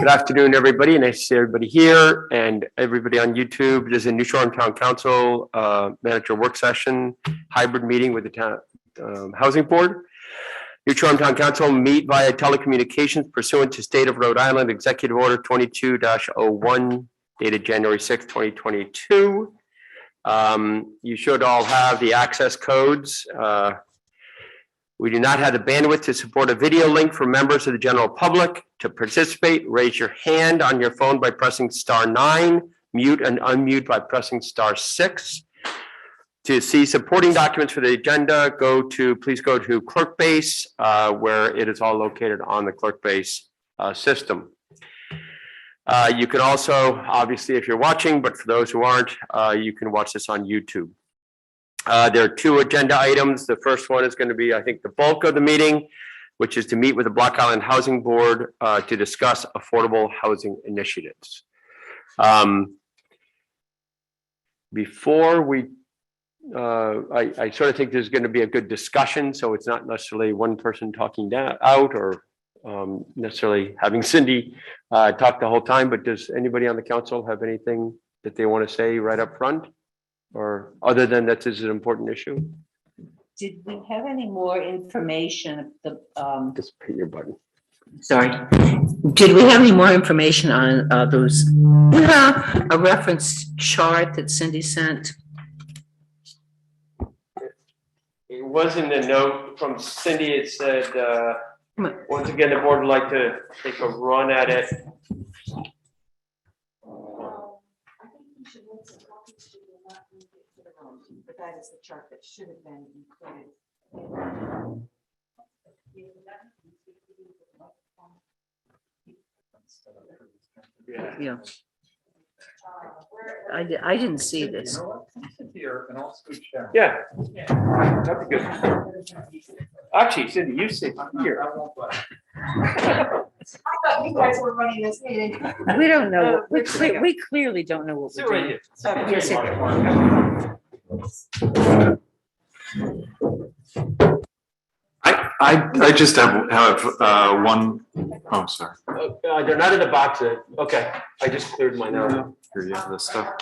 Good afternoon, everybody. Nice to see everybody here and everybody on YouTube. This is a New Shore Town Council manager work session, hybrid meeting with the town housing board. New Shore Town Council meet via telecommunications pursuant to State of Rhode Island Executive Order 22-01 dated January 6, 2022. You should all have the access codes. We do not have the bandwidth to support a video link for members of the general public. To participate, raise your hand on your phone by pressing *9, mute and unmute by pressing *6. To see supporting documents for the agenda, please go to Clerkbase, where it is all located on the Clerkbase system. You can also, obviously, if you're watching, but for those who aren't, you can watch this on YouTube. There are two agenda items. The first one is going to be, I think, the bulk of the meeting, which is to meet with the Block Island Housing Board to discuss affordable housing initiatives. Before we, I sort of think there's going to be a good discussion, so it's not necessarily one person talking out or necessarily having Cindy talk the whole time, but does anybody on the council have anything that they want to say right up front? Or other than that this is an important issue? Did we have any more information? Just hit your button. Sorry. Did we have any more information on those? A reference chart that Cindy sent. It was in the note from Cindy. It said, once again, the board would like to take a run at it. But that is the chart that should have been included. Yeah. I didn't see this. Yeah. That'd be good. Actually, Cindy, you sit here. I thought you guys were running this meeting. We don't know. We clearly don't know what we're doing. I just have one. Oh, sorry. They're not in the box. Okay, I just cleared mine out. Here you have this stuff.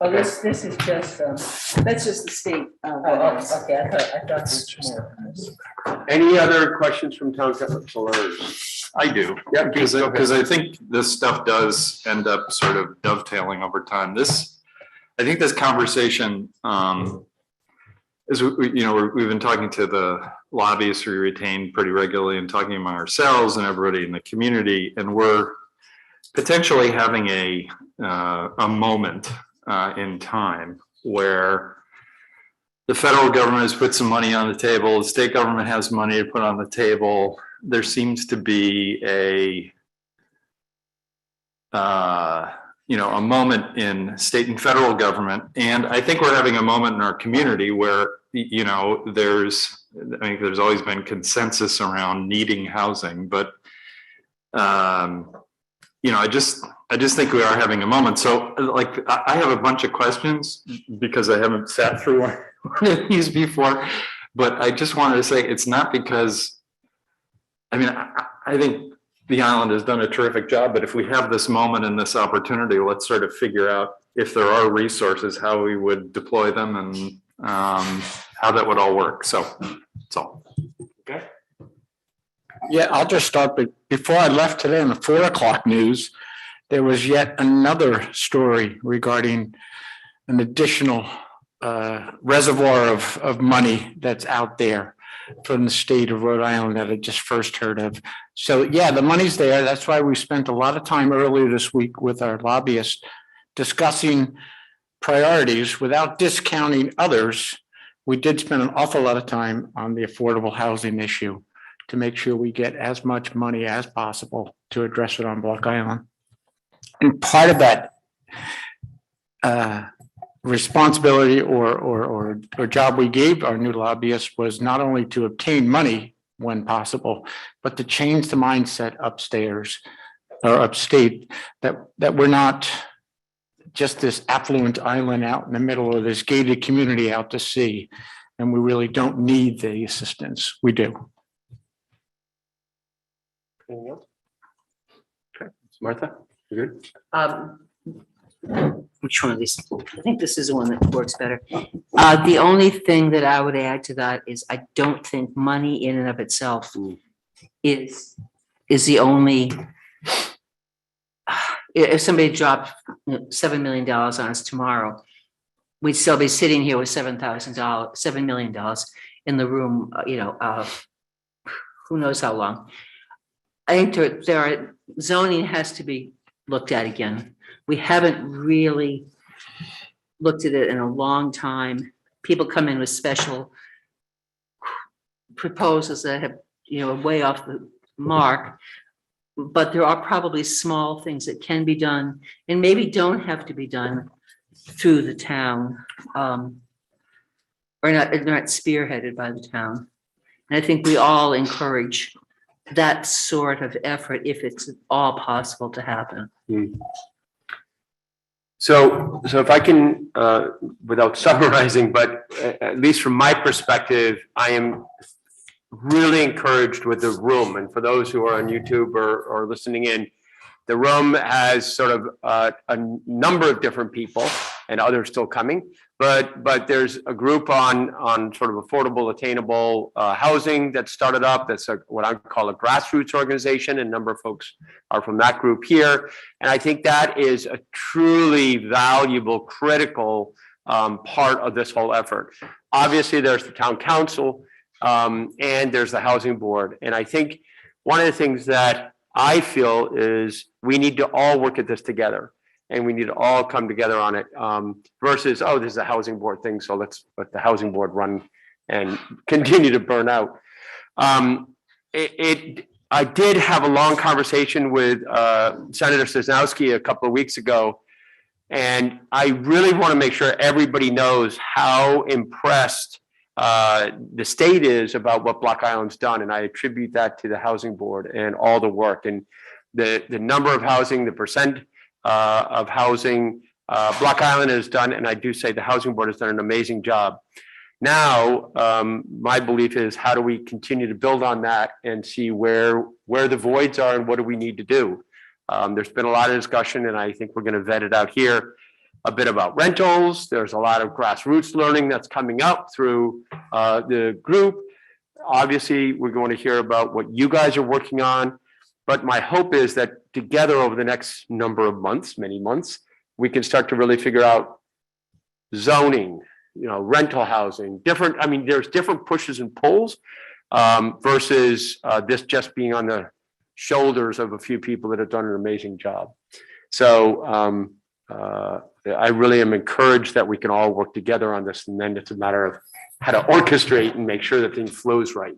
Oh, this is just. That's just the state. Okay. I thought this was more. Any other questions from town councilors? I do. Yeah, because I think this stuff does end up sort of dovetailing over time. I think this conversation is, we've been talking to the lobbyists we retain pretty regularly and talking among ourselves and everybody in the community, and we're potentially having a moment in time where the federal government has put some money on the table, the state government has money to put on the table. There seems to be a moment in state and federal government, and I think we're having a moment in our community where there's always been consensus around needing housing, but I just think we are having a moment. So, like, I have a bunch of questions because I haven't sat through one of these before, but I just wanted to say it's not because, I think the island has done a terrific job, but if we have this moment and this opportunity, let's sort of figure out if there are resources, how we would deploy them and how that would all work. So that's all. Okay. Yeah, I'll just start. But before I left today on the 4 o'clock news, there was yet another story regarding an additional reservoir of money that's out there from the state of Rhode Island that I just first heard of. So yeah, the money's there. That's why we spent a lot of time earlier this week with our lobbyists discussing priorities without discounting others. We did spend an awful lot of time on the affordable housing issue to make sure we get as much money as possible to address it on Block Island. And part of that responsibility or job we gave our new lobbyists was not only to obtain money when possible, but to change the mindset upstairs or upstate that we're not just this affluent island out in the middle of this gated community out to sea, and we really don't need the assistance. We do. Anything else? Martha, you good? Which one of these? I think this is the one that works better. The only thing that I would add to that is I don't think money in and of itself is the only. If somebody dropped $7 million on us tomorrow, we'd still be sitting here with $7 million in the room, who knows how long. I think zoning has to be looked at again. We haven't really looked at it in a long time. People come in with special proposals that have, way off the mark. But there are probably small things that can be done and maybe don't have to be done through the town. Or not spearheaded by the town. And I think we all encourage that sort of effort if it's at all possible to happen. So if I can, without summarizing, but at least from my perspective, I am really encouraged with the room. And for those who are on YouTube or listening in, the room has sort of a number of different people and others still coming. But there's a group on sort of affordable, attainable housing that started up. That's what I call a grassroots organization. A number of folks are from that group here. And I think that is a truly valuable, critical part of this whole effort. Obviously, there's the town council and there's the housing board. And I think one of the things that I feel is we need to all work at this together. And we need to all come together on it versus, this is a housing board thing, so let's let the housing board run and continue to burn out. I did have a long conversation with Senator Sosnowski a couple of weeks ago, and I really want to make sure everybody knows how impressed the state is about what Block Island's done, and I attribute that to the housing board and all the work and the number of housing, the percent of housing Block Island has done, and I do say the housing board has done an amazing job. Now, my belief is how do we continue to build on that and see where the voids are and what do we need to do? There's been a lot of discussion, and I think we're going to vet it out here a bit about rentals. There's a lot of grassroots learning that's coming up through the group. Obviously, we're going to hear about what you guys are working on. But my hope is that together over the next number of months, many months, we can start to really figure out zoning, rental housing, there's different pushes and pulls versus this just being on the shoulders of a few people that have done an amazing job. So I really am encouraged that we can all work together on this, and then it's a matter of how to orchestrate and make sure that things flows right.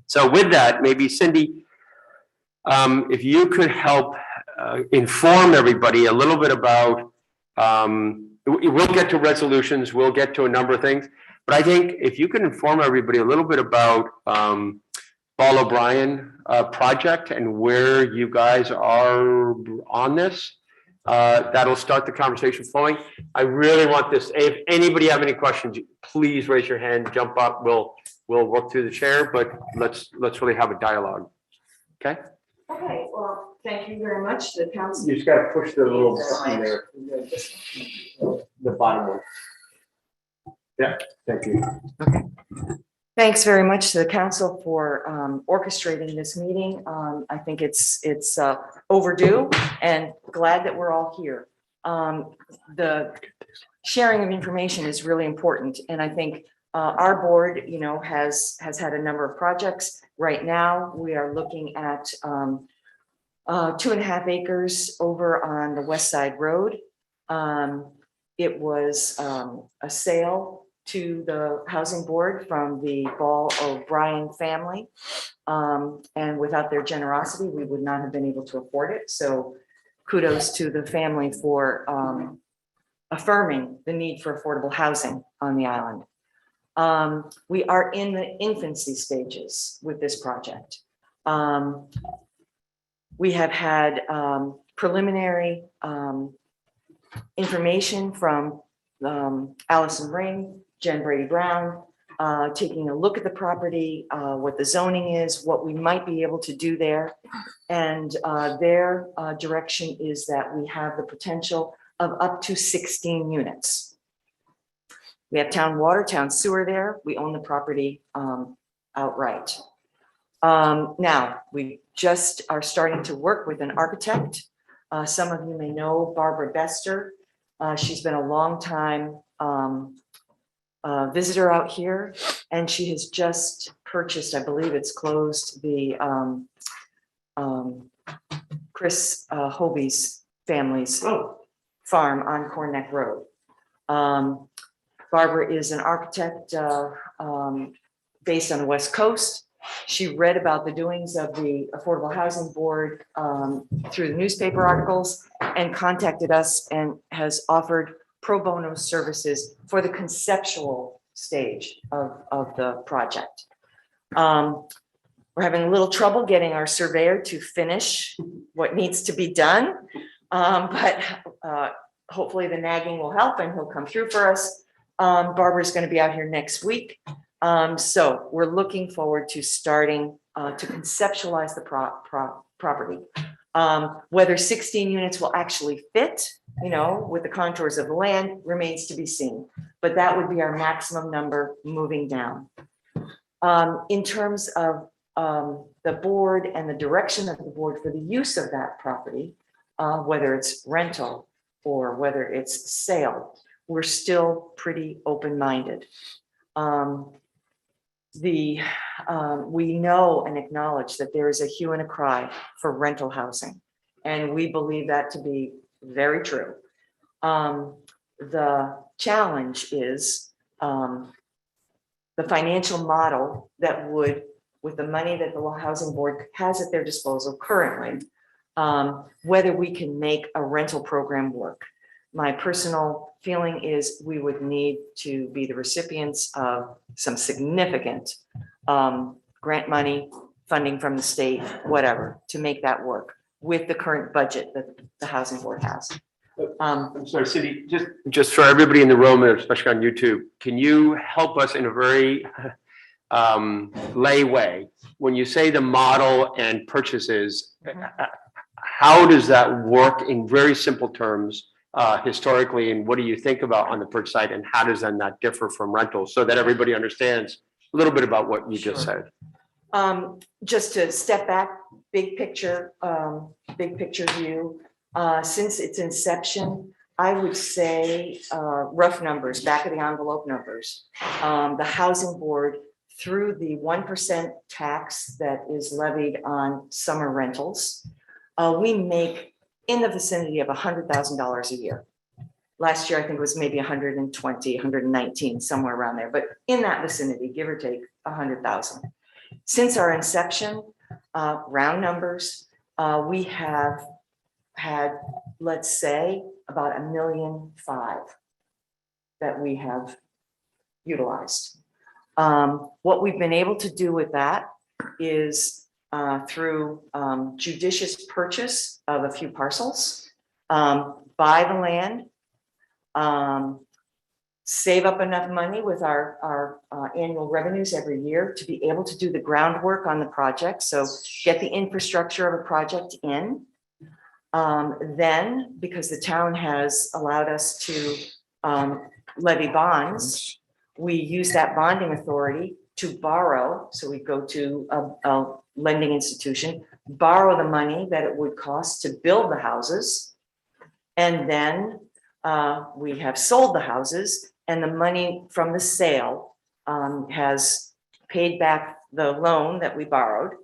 So with that, maybe Cindy, if you could help inform everybody a little bit about, we'll get to resolutions, we'll get to a number of things, but I think if you could inform everybody a little bit about Paul O'Brien project and where you guys are on this, that'll start the conversation flowing. I really want this, if anybody have any questions, please raise your hand, jump up, we'll work through the chair, but let's really have a dialogue. Okay? Okay, well, thank you very much, the council. You just gotta push the little button there, the bottom one. Yeah, thank you. Thanks very much to the council for orchestrating this meeting. I think it's overdue and glad that we're all here. The sharing of information is really important, and I think our board, has had a number of projects. Right now, we are looking at 2.5 acres over on the West Side Road. It was a sale to the housing board from the Ball O'Brien family. And without their generosity, we would not have been able to afford it. So kudos to the family for affirming the need for affordable housing on the island. We are in the infancy stages with this project. We have had preliminary information from Allison Ring, Jen Brady Brown, taking a look at the property, what the zoning is, what we might be able to do there. And their direction is that we have the potential of up to 16 units. We have town water, town sewer there. We own the property outright. Now, we just are starting to work with an architect. Some of you may know Barbara Bester. She's been a long time visitor out here, and she has just purchased, I believe it's closed, the Chris Hobie's family's farm on Corn Neck Road. Barbara is an architect based on the West Coast. She read about the doings of the Affordable Housing Board through the newspaper articles and contacted us and has offered pro bono services for the conceptual stage of the project. We're having a little trouble getting our surveyor to finish what needs to be done, but hopefully the nagging will help and he'll come through for us. Barbara's going to be out here next week. So we're looking forward to starting to conceptualize the property. Whether 16 units will actually fit, with the contours of the land remains to be seen, but that would be our maximum number moving down. In terms of the board and the direction of the board for the use of that property, whether it's rental or whether it's sale, we're still pretty open-minded. We know and acknowledge that there is a hue and a cry for rental housing, and we believe that to be very true. The challenge is the financial model that would, with the money that the Housing Board has at their disposal currently, whether we can make a rental program work. My personal feeling is we would need to be the recipients of some significant grant money, funding from the state, whatever, to make that work with the current budget that the Housing Board has. I'm sorry, Cindy, just for everybody in the room, and especially on YouTube, can you help us in a very lay way? When you say the model and purchases, how does that work in very simple terms historically, and what do you think about on the purchase side, and how does then that differ from rentals, so that everybody understands a little bit about what you just said? Just to step back, big picture view. Since its inception, I would say rough numbers, back of the envelope numbers. The Housing Board, through the 1% tax that is levied on summer rentals, we make in the vicinity of $100,000 a year. Last year, I think it was maybe 120, 119, somewhere around there, but in that vicinity, give or take 100,000. Since our inception, round numbers, we have had, let's say, about $1.5 million that we have utilized. What we've been able to do with that is through judicious purchase of a few parcels, buy the land, save up enough money with our annual revenues every year to be able to do the groundwork on the project. So get the infrastructure of a project in. Then, because the town has allowed us to levy bonds, we use that bonding authority to borrow. So we go to a lending institution, borrow the money that it would cost to build the houses. And then we have sold the houses, and the money from the sale has paid back the loan that we borrowed,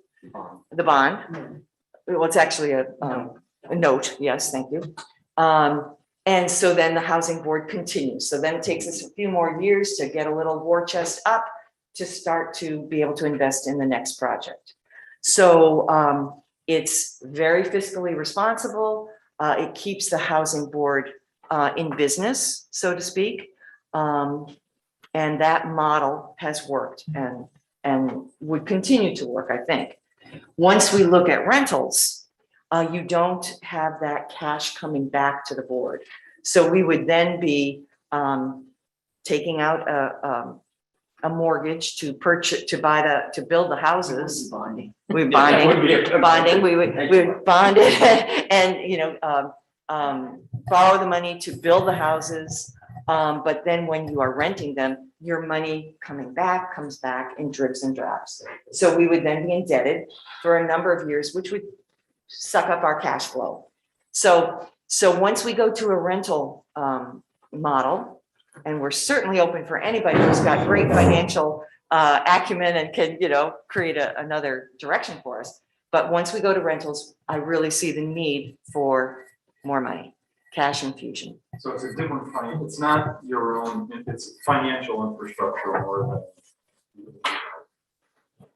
the bond. Well, it's actually a note. Yes, thank you. And so then the Housing Board continues. So then it takes us a few more years to get a little war chest up to start to be able to invest in the next project. So it's very fiscally responsible. It keeps the Housing Board in business, so to speak. And that model has worked and would continue to work, I think. Once we look at rentals, you don't have that cash coming back to the board. So we would then be taking out a mortgage to purchase, to build the houses. Bonding. We Yeah, that would be bonding, we would bond it and, borrow the money to build the houses. But then when you are renting them, your money comes back in dribs and drabs. So we would then be indebted for a number of years, which would suck up our cash flow. So once we go to a rental model, and we're certainly open for anybody who's got great financial acumen and can, create another direction for us. But once we go to rentals, I really see the need for more money, cash infusion. So it's a different, it's not your own, it's financial infrastructure more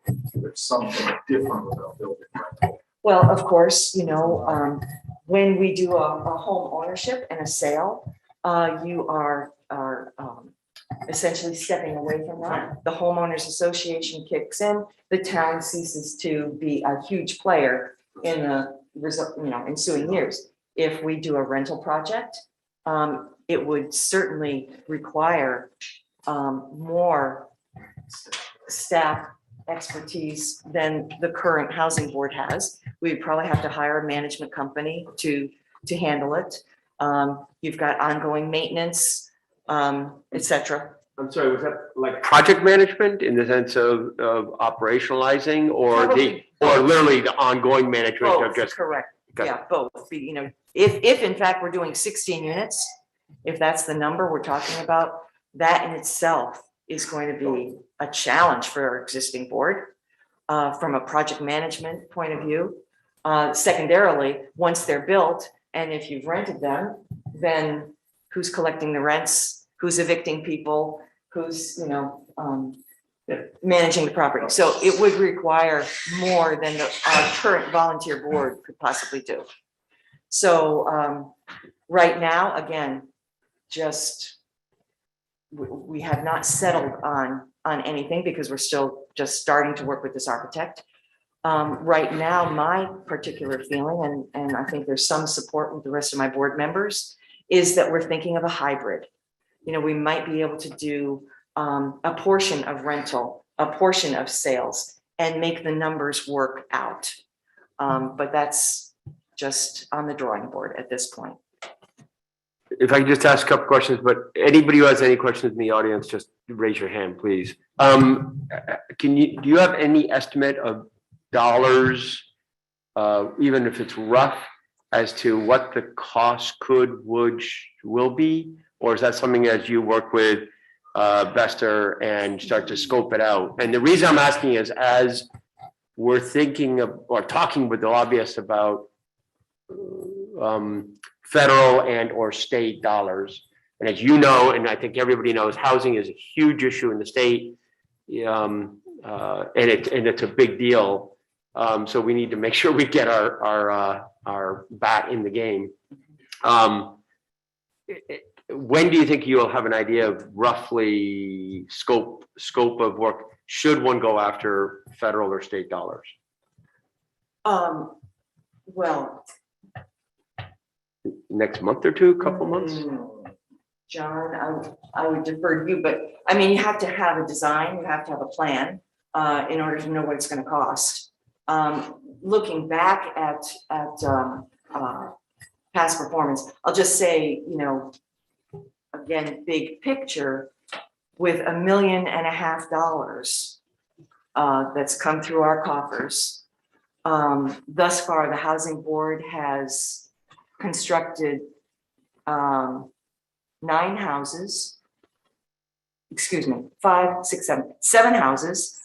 than there's something different about building rental. Well, of course, when we do a home ownership and a sale, you are essentially stepping away from that. The homeowners association kicks in, the town ceases to be a huge player in the ensuing years. If we do a rental project, it would certainly require more staff expertise than the current housing board has. We'd probably have to hire a management company to handle it. You've got ongoing maintenance, et cetera. I'm sorry, was that like project management in the sense of operationalizing or literally the ongoing management of Both, just? correct. Got it. Yeah, both. If in fact we're doing 16 units, if that's the number we're talking about, that in itself is going to be a challenge for our existing board from a project management point of view. Secondarily, once they're built, and if you've rented them, then who's collecting the rents, who's evicting people, who's, managing the property. So it would require more than our current volunteer board could possibly do. So right now, again, we have not settled on anything because we're still just starting to work with this architect. Right now, my particular feeling, and I think there's some support with the rest of my board members, is that we're thinking of a hybrid. We might be able to do a portion of rental, a portion of sales, and make the numbers work out. But that's just on the drawing board at this point. If I could just ask a couple questions, but anybody who has any questions in the audience, just raise your hand, please. Do you have any estimate of dollars, even if it's rough, as to what the cost will be? Or is that something as you work with Vester and start to scope it out? And the reason I'm asking is as we're thinking of or talking with the lobbyists about federal and or state dollars. And as you know, and I think everybody knows, housing is a huge issue in the state. And it's a big deal. So we need to make sure we get our bat in the game. When do you think you'll have an idea of roughly scope of work? Should one go after federal or state dollars? Well, Next month or two, couple months? John, I would defer to you, but I mean, you have to have a design, you have to have a plan in order to know what it's going to cost. Looking back at past performance, I'll just say, again, big picture, with $1.5 million that's come through our coffers. Thus far, the housing board has constructed 9 houses. Excuse me, 5, 6, 7 houses.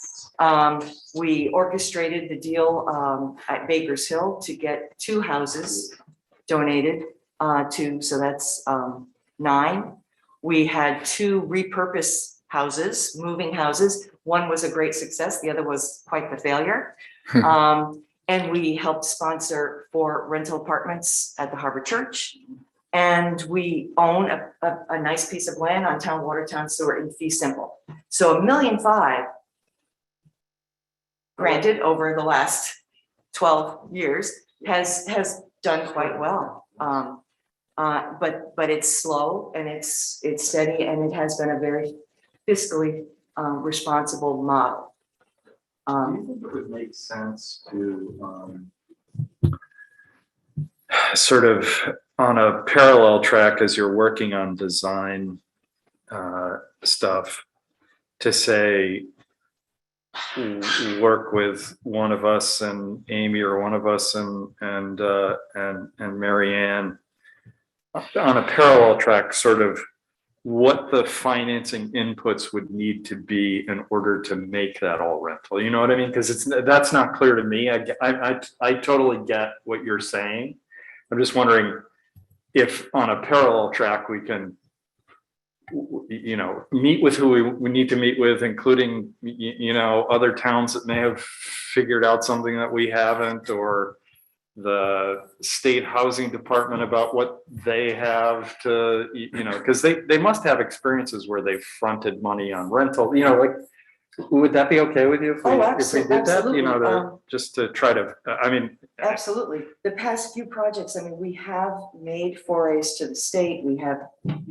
We orchestrated the deal at Baker's Hill to get 2 houses donated so that's 9. We had 2 repurposed houses, moving houses. One was a great success, the other was quite the failure. And we helped sponsor 4 rental apartments at the Harbor Church. And we own a nice piece of land on town water, town sewer in fee simple. So $1.5 million, granted, over the last 12 years, has done quite well. But it's slow and it's steady, and it has been a very fiscally responsible model. Do you think it would make sense to sort of on a parallel track as you're working on design stuff to say, work with one of us and Amy or one of us and Mary Ann on a parallel track, sort of what the financing inputs would need to be in order to make that all rental. You know what I mean? Because that's not clear to me. I totally get what you're saying. I'm just wondering if on a parallel track we can, you know, meet with who we need to meet with, including, you know, other towns that may have figured out something that we haven't, or the state housing department about what they have to, you know, because they must have experiences where they fronted money on rental, you know, like, would that be okay with you if we, Oh, if we did that, you know, absolutely. just to try to, I mean. Absolutely. The past few projects, I mean, we have made forays to the state. We have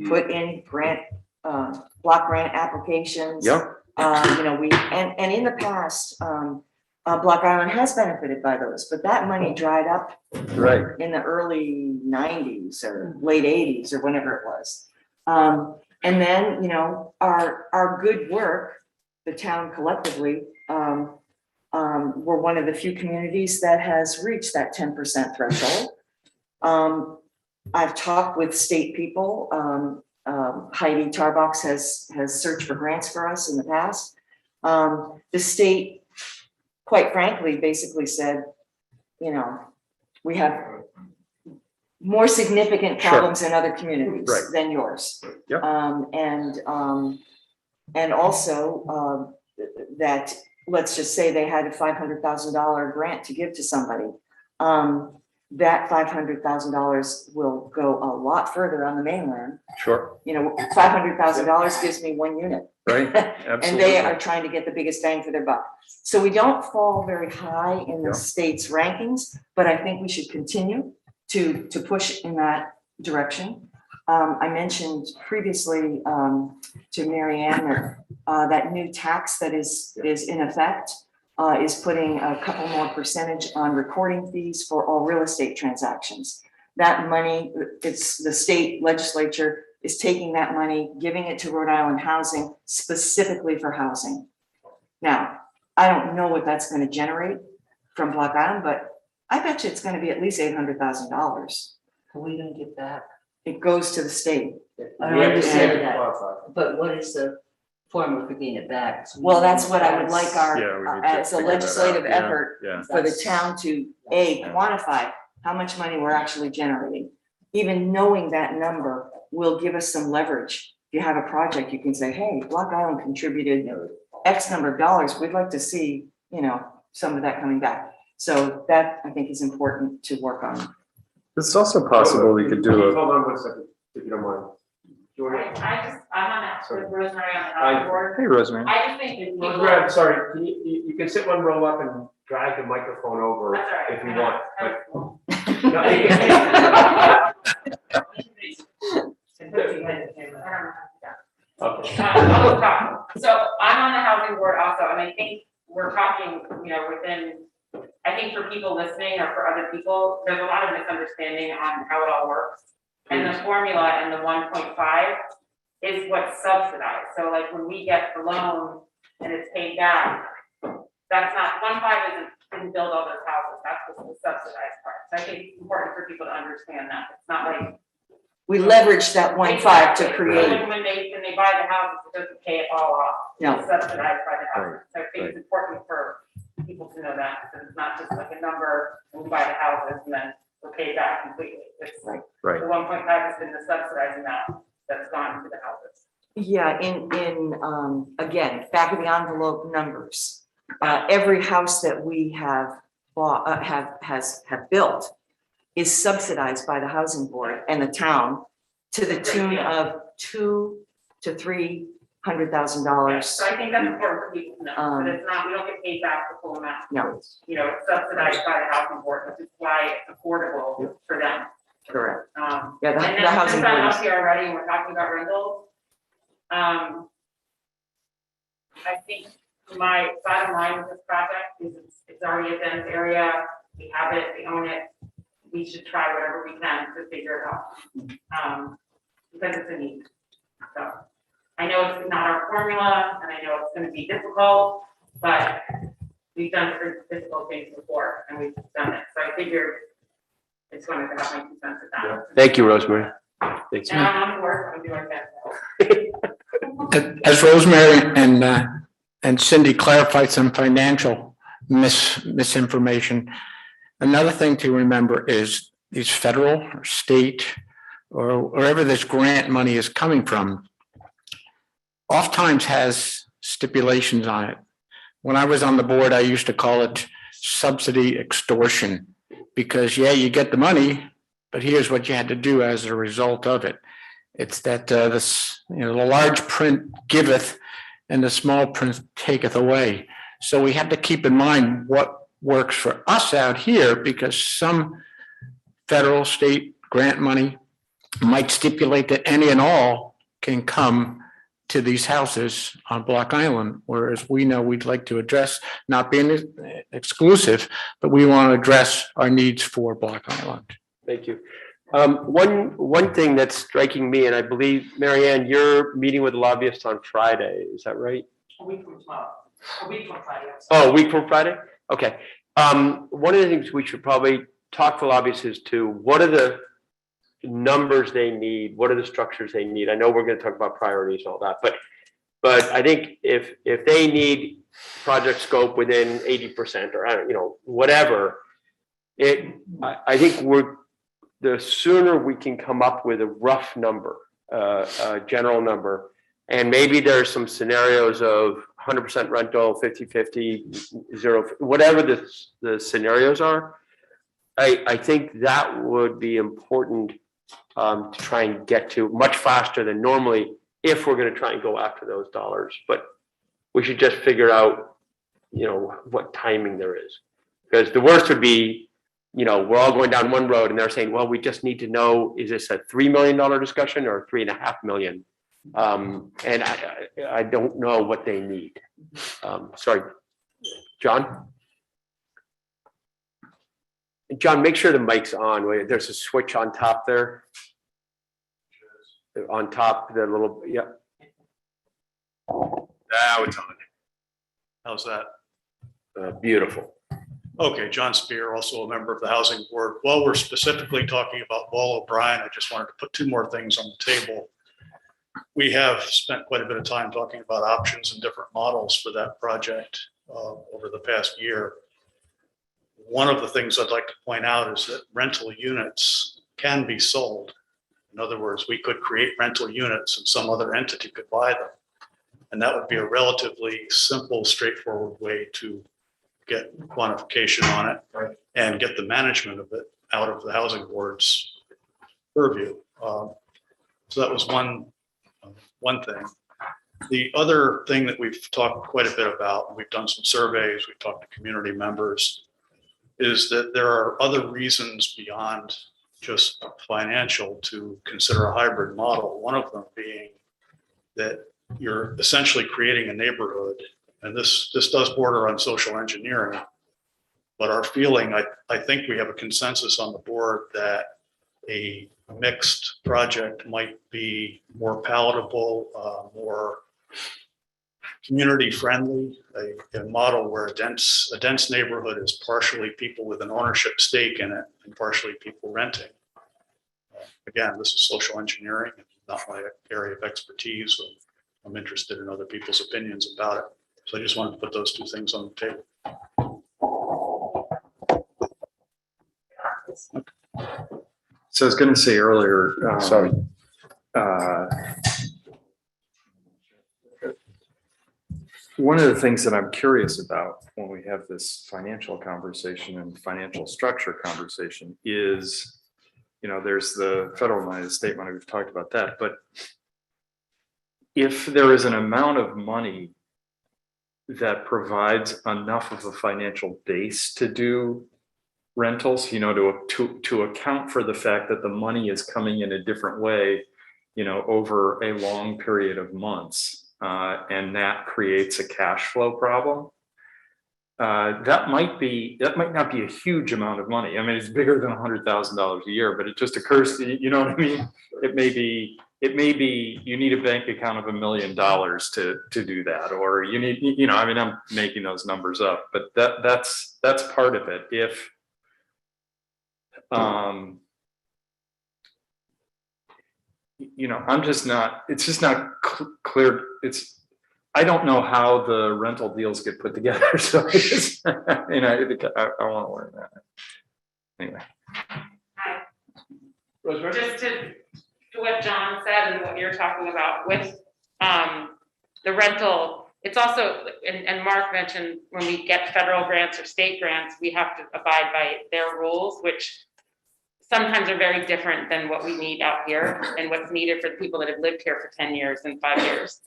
put in grant, block grant applications. Yep. You know, and in the past, Block Island has benefited by those, but that money dried up Right. in the early 90s or late 80s or whenever it was. And then, you know, our good work, the town collectively, we're one of the few communities that has reached that 10% threshold. I've talked with state people. Heidi Tarbox has searched for grants for us in the past. The state, quite frankly, basically said, you know, we have more significant Sure. problems in other communities Right. than yours. Yep. And also that, let's just say they had a $500,000 grant to give to somebody. That $500,000 will go a lot further on the mainland. Sure. You know, $500,000 gives me one unit. Right. And Absolutely. they are trying to get the biggest bang for their buck. So we don't fall very high in the Yeah. state's rankings, but I think we should continue to push in that direction. I mentioned previously to Mary Ann that new tax that is in effect is putting a couple more percentage on recording fees for all real estate transactions. That money, it's the state legislature is taking that money, giving it to Rhode Island Housing specifically for housing. Now, I don't know what that's going to generate from Block Island, but I bet you it's going to be at least $800,000. We don't get that. It goes to the state. I don't understand that, but what is the formula for getting it back? Well, that's what I would like Yeah, we need to as a figure that out. legislative Yeah, effort Yeah. for the town to quantify how much money we're actually generating. Even knowing that number will give us some leverage. If you have a project, you can say, hey, Block Island contributed X number of dollars. We'd like to see, you know, some of that coming back. So that I think is important to work on. It's also possible we could do a, Hold on one second, if you don't mind. I'm on that, with Rosemary on the housing board. hey, Rosemary. I just think that people. Rosemary, I'm sorry, can you can sit one row up and drag the microphone over That's all right. if you want, but. No, Okay. I'll talk. So I'm on the housing board also, and I think we're talking, you know, within, I think for people listening or for other people, there's a lot of misunderstanding on how it all works. And the formula and the 1.5 is what's subsidized. So like when we get the loan and it's paid back, that's not, 1.5 didn't build all those houses. That's the subsidized part. So I think it's important for people to understand that. It's not like. We leverage that 1.5 to Exactly. So create. like when they buy the house, it doesn't pay it all off. No. It's subsidized by the house. So I think it's important for people to know that, because it's not just like a number, and we buy the houses and then we're paid back completely. It's Right. Right. the 1.5 has been the subsidized amount that's gone to the houses. Yeah, again, back of the envelope numbers. Every house that we have bought, have built is subsidized by the housing board and the town to the tune of $200,000 to $300,000. So I think that's important for people to know, that it's not, we don't get paid back the full amount. No. You know, it's subsidized by the housing board, which is why it's affordable for them. Correct. Yeah, Yeah, and the then housing since I'm board up here already and we're talking about rentals, I think my bottom line with this project is it's already a dense area. We have it, we own it. We should try whatever we can to figure it out. Because it's a need. So I know it's not our formula and I know it's gonna be difficult, but we've done difficult things before and we've done it. So I figure it's going to have my 2 cents a time. Thank you, Rosemary. Thanks. And I'm on board, I'm doing that. As Rosemary and Cindy clarified some financial misinformation, another thing to remember is these federal or state or wherever this grant money is coming from, oftentimes has stipulations on it. When I was on the board, I used to call it subsidy extortion, because yeah, you get the money, but here's what you had to do as a result of it. It's that the large print giveth and the small print taketh away. So we have to keep in mind what works for us out here, because some federal, state grant money might stipulate that any and all can come to these houses on Block Island, whereas we know we'd like to address, not being exclusive, but we want to address our needs for Block Island. Thank you. One thing that's striking me, and I believe, Mary Ann, you're meeting with lobbyists on Friday, is that right? A week from tomorrow, a week from Friday. Oh, a week from Friday? Okay. One of the things we should probably talk to lobbyists is to, what are the numbers they need? What are the structures they need? I know we're going to talk about priorities and all that, but I think if they need project scope within 80% or whatever, I think the sooner we can come up with a rough number, a general number, and maybe there's some scenarios of 100% rental, 50-50, zero, whatever the scenarios are. I think that would be important to try and get to much faster than normally if we're going to try and go after those dollars. But we should just figure out, what timing there is. Because the worst would be, we're all going down one road and they're saying, well, we just need to know, is this a $3 million discussion or $3.5 million? And I don't know what they need. Sorry, John? John, make sure the mic's on. Wait, there's a switch on top there. On top, the little, yeah. Now it's on. How's that? Beautiful. Okay, John Spear, also a member of the Housing Board. While we're specifically talking about Wall O'Brien, I just wanted to put 2 more things on the table. We have spent quite a bit of time talking about options and different models for that project over the past year. One of the things I'd like to point out is that rental units can be sold. In other words, we could create rental units and some other entity could buy them. And that would be a relatively simple, straightforward way to get quantification on it and get the management of it out of the Housing Board's purview. So that was one thing. The other thing that we've talked quite a bit about, and we've done some surveys, we've talked to community members, is that there are other reasons beyond just financial to consider a hybrid model. One of them being that you're essentially creating a neighborhood, and this does border on social engineering, but our feeling, I think we have a consensus on the board that a mixed project might be more palatable, more community friendly, a model where a dense neighborhood is partially people with an ownership stake in it and partially people renting. Again, this is social engineering, not my area of expertise. I'm interested in other people's opinions about it. So I just wanted to put those 2 things on the table. So I was going to say earlier, Sorry. One of the things that I'm curious about when we have this financial conversation and financial structure conversation is, there's the federal money, the state money, we've talked about that, but if there is an amount of money that provides enough of a financial base to do rentals, to account for the fact that the money is coming in a different way, over a long period of months, and that creates a cash flow problem. That might not be a huge amount of money. I mean, it's bigger than $100,000 a year, but it just occurs to you, you know what I mean? It may be you need a bank account of $1 million to do that, or you need, you know, I mean, I'm making those numbers up, but that's part of it. If you know, it's just not clear. I don't know how the rental deals get put together, so I just, you know, I want to learn that. Anyway. Just to what John said and what you're talking about with the rental, it's also, and Mark mentioned, when we get federal grants or state grants, we have to abide by their rules, which sometimes are very different than what we need out here and what's needed for the people that have lived here for 10 years and 5 years.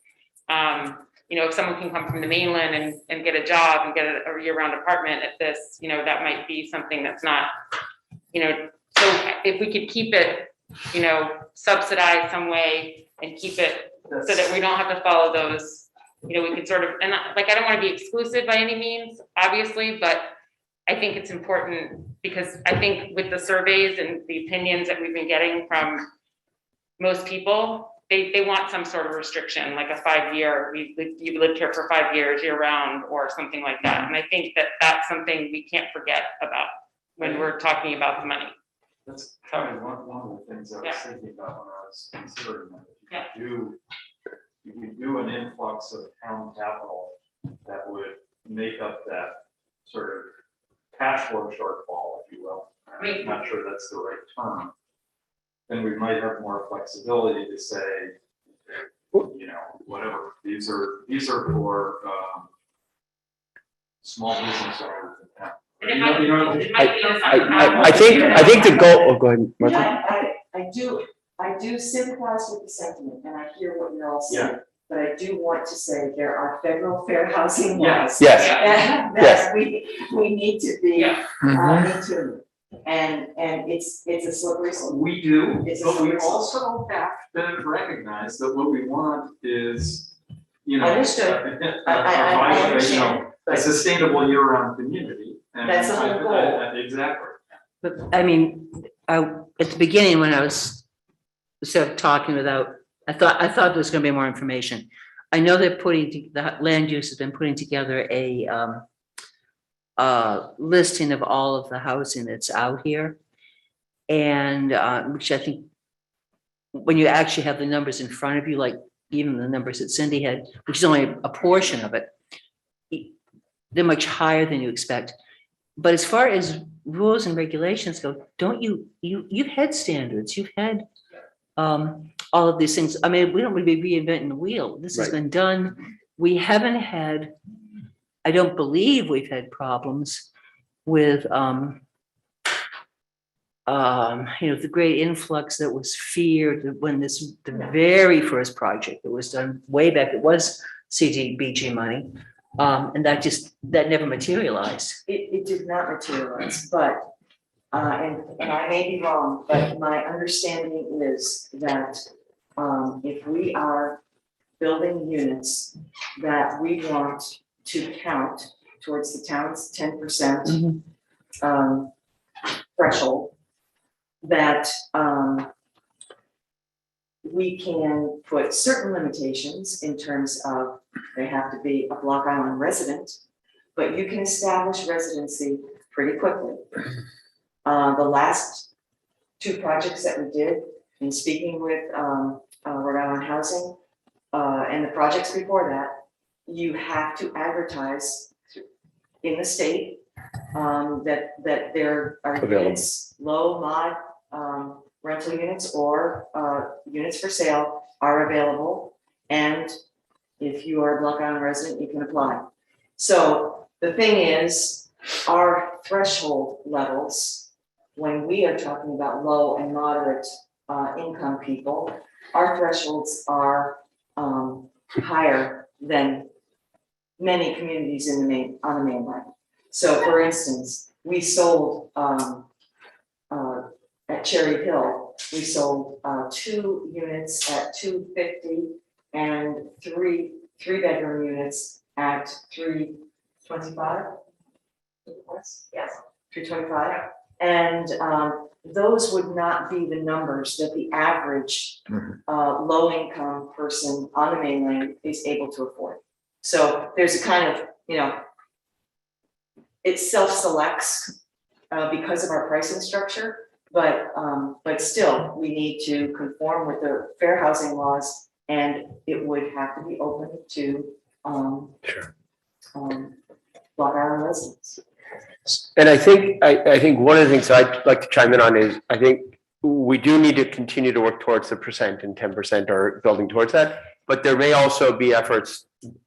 You know, if someone can come from the mainland and get a job and get a year-round apartment at this, you know, that might be something that's not, you know, so if we could keep it, you know, subsidized some way and keep it so that we don't have to follow those, you know, we could sort of, and like, I don't want to be exclusive by any means, obviously, but I think it's important because I think with the surveys and the opinions that we've been getting from most people, they want some sort of restriction, like a 5-year, you've lived here for 5 years year round or something like that. And I think that that's something we can't forget about when we're talking about the money. That's kind of one of the things I was Yeah. thinking about when I was considering that. Yeah. You could do an influx of town capital that would make up that sort of cash flow shortfall, if you will. I'm not sure that's the right term. Then we might have more flexibility to say, you know, whatever, these are for small business owners in town. And it might, You know, it might be in some I think the goal, oh, go ahead, Martha. I do sympathize with the sentiment and I hear what you're all Yeah. saying, but I do want to say there are federal fair housing laws. Yes, That Yes. we need to be, Yeah. in tune. And it's a slippery slope. We do, It's a but we slippery slope. also have to recognize that what we want is, you know. Understood. I understand. A sustainable year-round community. And That's the whole goal. Exactly. But I mean, at the beginning, when I was sort of talking without, I thought there was gonna be more information. I know they're the land use has been putting together a listing of all of the housing that's out here. And which I think, when you actually have the numbers in front of you, like even the numbers that Cindy had, which is only a portion of it, they're much higher than you expect. But as far as rules and regulations go, don't you've had standards, you've had all of these things. I mean, we don't really be reinventing the wheel. This has Right. been done. We haven't had, I don't believe we've had problems with you know, the great influx that was feared when the very first project that was done way back, it was CDBG money. And that never materialized. It did not materialize, but, and I may be wrong, but my understanding is that, if we are building units that we want to count towards the town's 10% threshold, that, we can put certain limitations in terms of they have to be a Block Island resident, but you can establish residency pretty quickly. The last 2 projects that we did, in speaking with Rhode Island Housing, and the projects before that, you have to advertise in the state that there are Available. units, low mod rental units or units for sale are available. And if you are a Block Island resident, you can apply. So the thing is, our threshold levels, when we are talking about low and moderate income people, our thresholds are higher than many communities on the mainland. So for instance, we sold at Cherry Hill, we sold 2 units at $250 and 3 3-bedroom units at 325. Yes, 325. And those would not be the numbers that the average low-income person on the mainland is able to afford. So there's a kind of, it self-selects because of our pricing structure, but still, we need to conform with the fair housing laws, and it would have to be open to Block Island residents. And I think one of the things I'd like to chime in on is, I think we do need to continue to work towards the percent, and 10% are building towards that, but there may also be efforts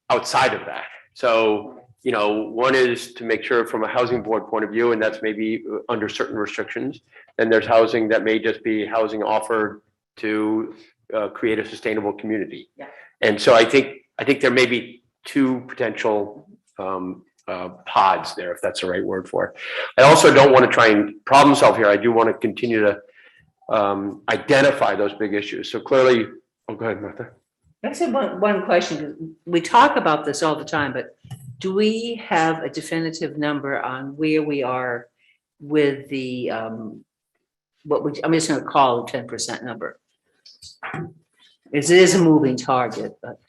outside of that. So, one is to make sure from a housing board point of view, and that's maybe under certain restrictions, then there's housing that may just be housing offered to create a sustainable community. Yeah. And so I think there may be two potential pods there, if that's the right word for it. I also don't want to try and problem solve here. I do want to continue to identify those big issues. So clearly, go ahead, Martha. I said one question. We talk about this all the time, but do we have a definitive number on where we are with the I'm just going to call the 10% number? It is a moving target, but.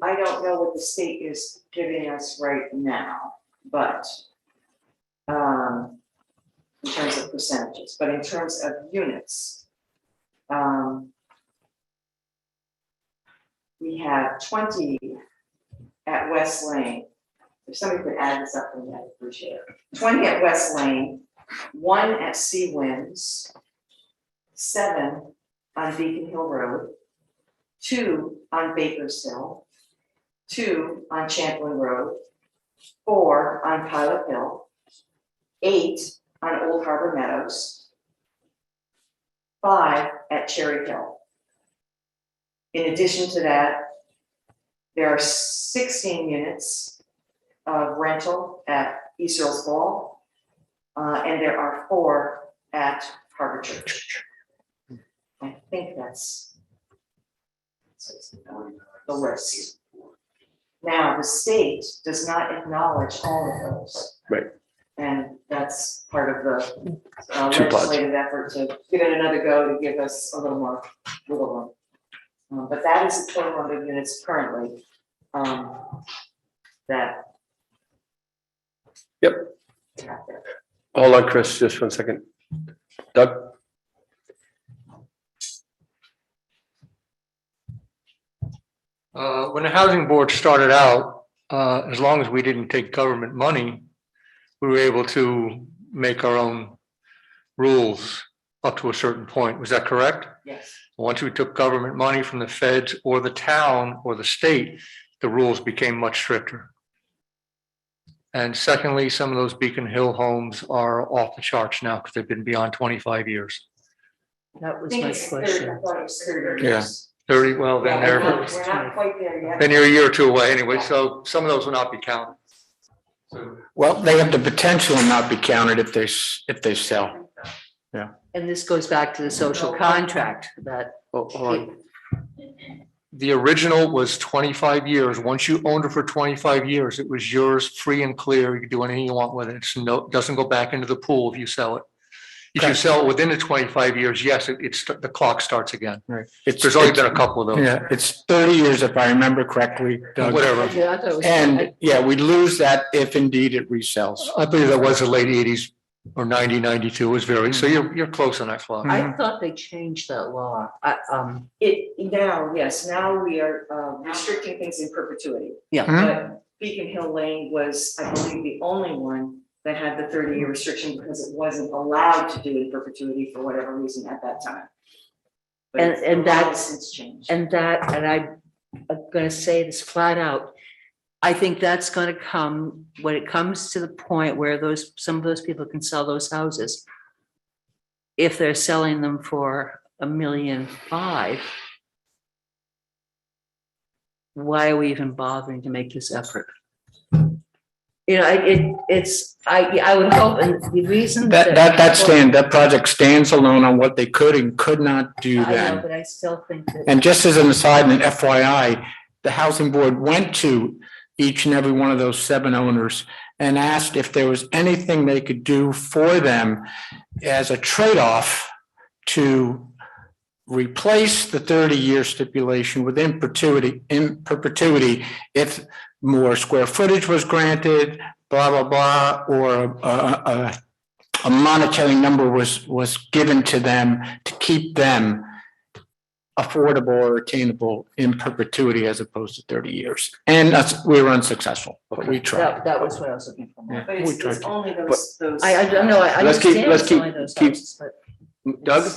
I don't know what the state is giving us right now, but in terms of percentages, but in terms of units, we have 20 at West Lane. If somebody could add this up for me, I'd appreciate it. 20 at West Lane, 1 at Sea Winds, 7 on Beacon Hill Road, 2 on Bakersfield, 2 on Champlin Road, 4 on Pilot Hill, 8 on Old Harbor Meadows, 5 at Cherry Hill. In addition to that, there are 16 units of rental at East Earls Ball, and there are 4 at Harbor Church. I think that's the list. Now, the state does not acknowledge all of those. Right. And that's part of the Two pods. legislative effort to give it another go to give us a little more wiggle room. But that is the total number of units currently that. Yep. have there. Hold on, Chris, just 1 second. Doug? When the housing board started out, as long as we didn't take government money, we were able to make our own rules up to a certain point. Was that correct? Yes. Once we took government money from the feds or the town or the state, the rules became much stricter. And secondly, some of those Beacon Hill homes are off the charts now because they've been beyond 25 years. That I was think my it's 30, I question. thought it was 30 Yeah. years. 30, well, then Yeah, they're, we're not quite there yet. then you're a year or two away anyway, so some of those will not be counted. Well, they have the potential to not be counted if they sell. And this goes back to the social contract that. Hold on. The original was 25 years. Once you owned it for 25 years, it was yours free and clear. You can do anything you want with it. It's doesn't go back into the pool if you sell it. If you sell it within the 25 years, yes, the clock starts again. Right. There's only been a couple of those. Yeah, it's 30 years if I remember correctly, Doug. Whatever. Yeah, I thought it was- And yeah, we lose that if indeed it resells. I believe that was the late 80s or 90, 92 was very, so you're close on that clock. I thought they changed that law. Yes, now we are restricting things in perpetuity. Yeah. But Beacon Hill Lane was, I believe, the only one that had the 30-year restriction because it wasn't allowed to do it in perpetuity for whatever reason at that time. But And- and the law has that's- since changed. And I'm gonna say this flat out. I think that's gonna come, when it comes to the point where some of those people can sell those houses. If they're selling them for $1.5 million, why are we even bothering to make this effort? I would hope, and the reason. That project stands alone on what they could and could not do I know, then. but I still think that. And just as an aside and an FYI, the housing board went to each and every one of those 7 owners and asked if there was anything they could do for them as a trade-off to replace the 30-year stipulation with in perpetuity if more square footage was granted, blah, blah, blah, or a monetary number was given to them to keep them affordable or attainable in perpetuity as opposed to 30 years. And we were unsuccessful, but we tried. That was what I was looking for. Yeah, But we it's tried to. only those. I don't know, I Let's keep- understand let's it's only keep- those keep- houses, but Doug?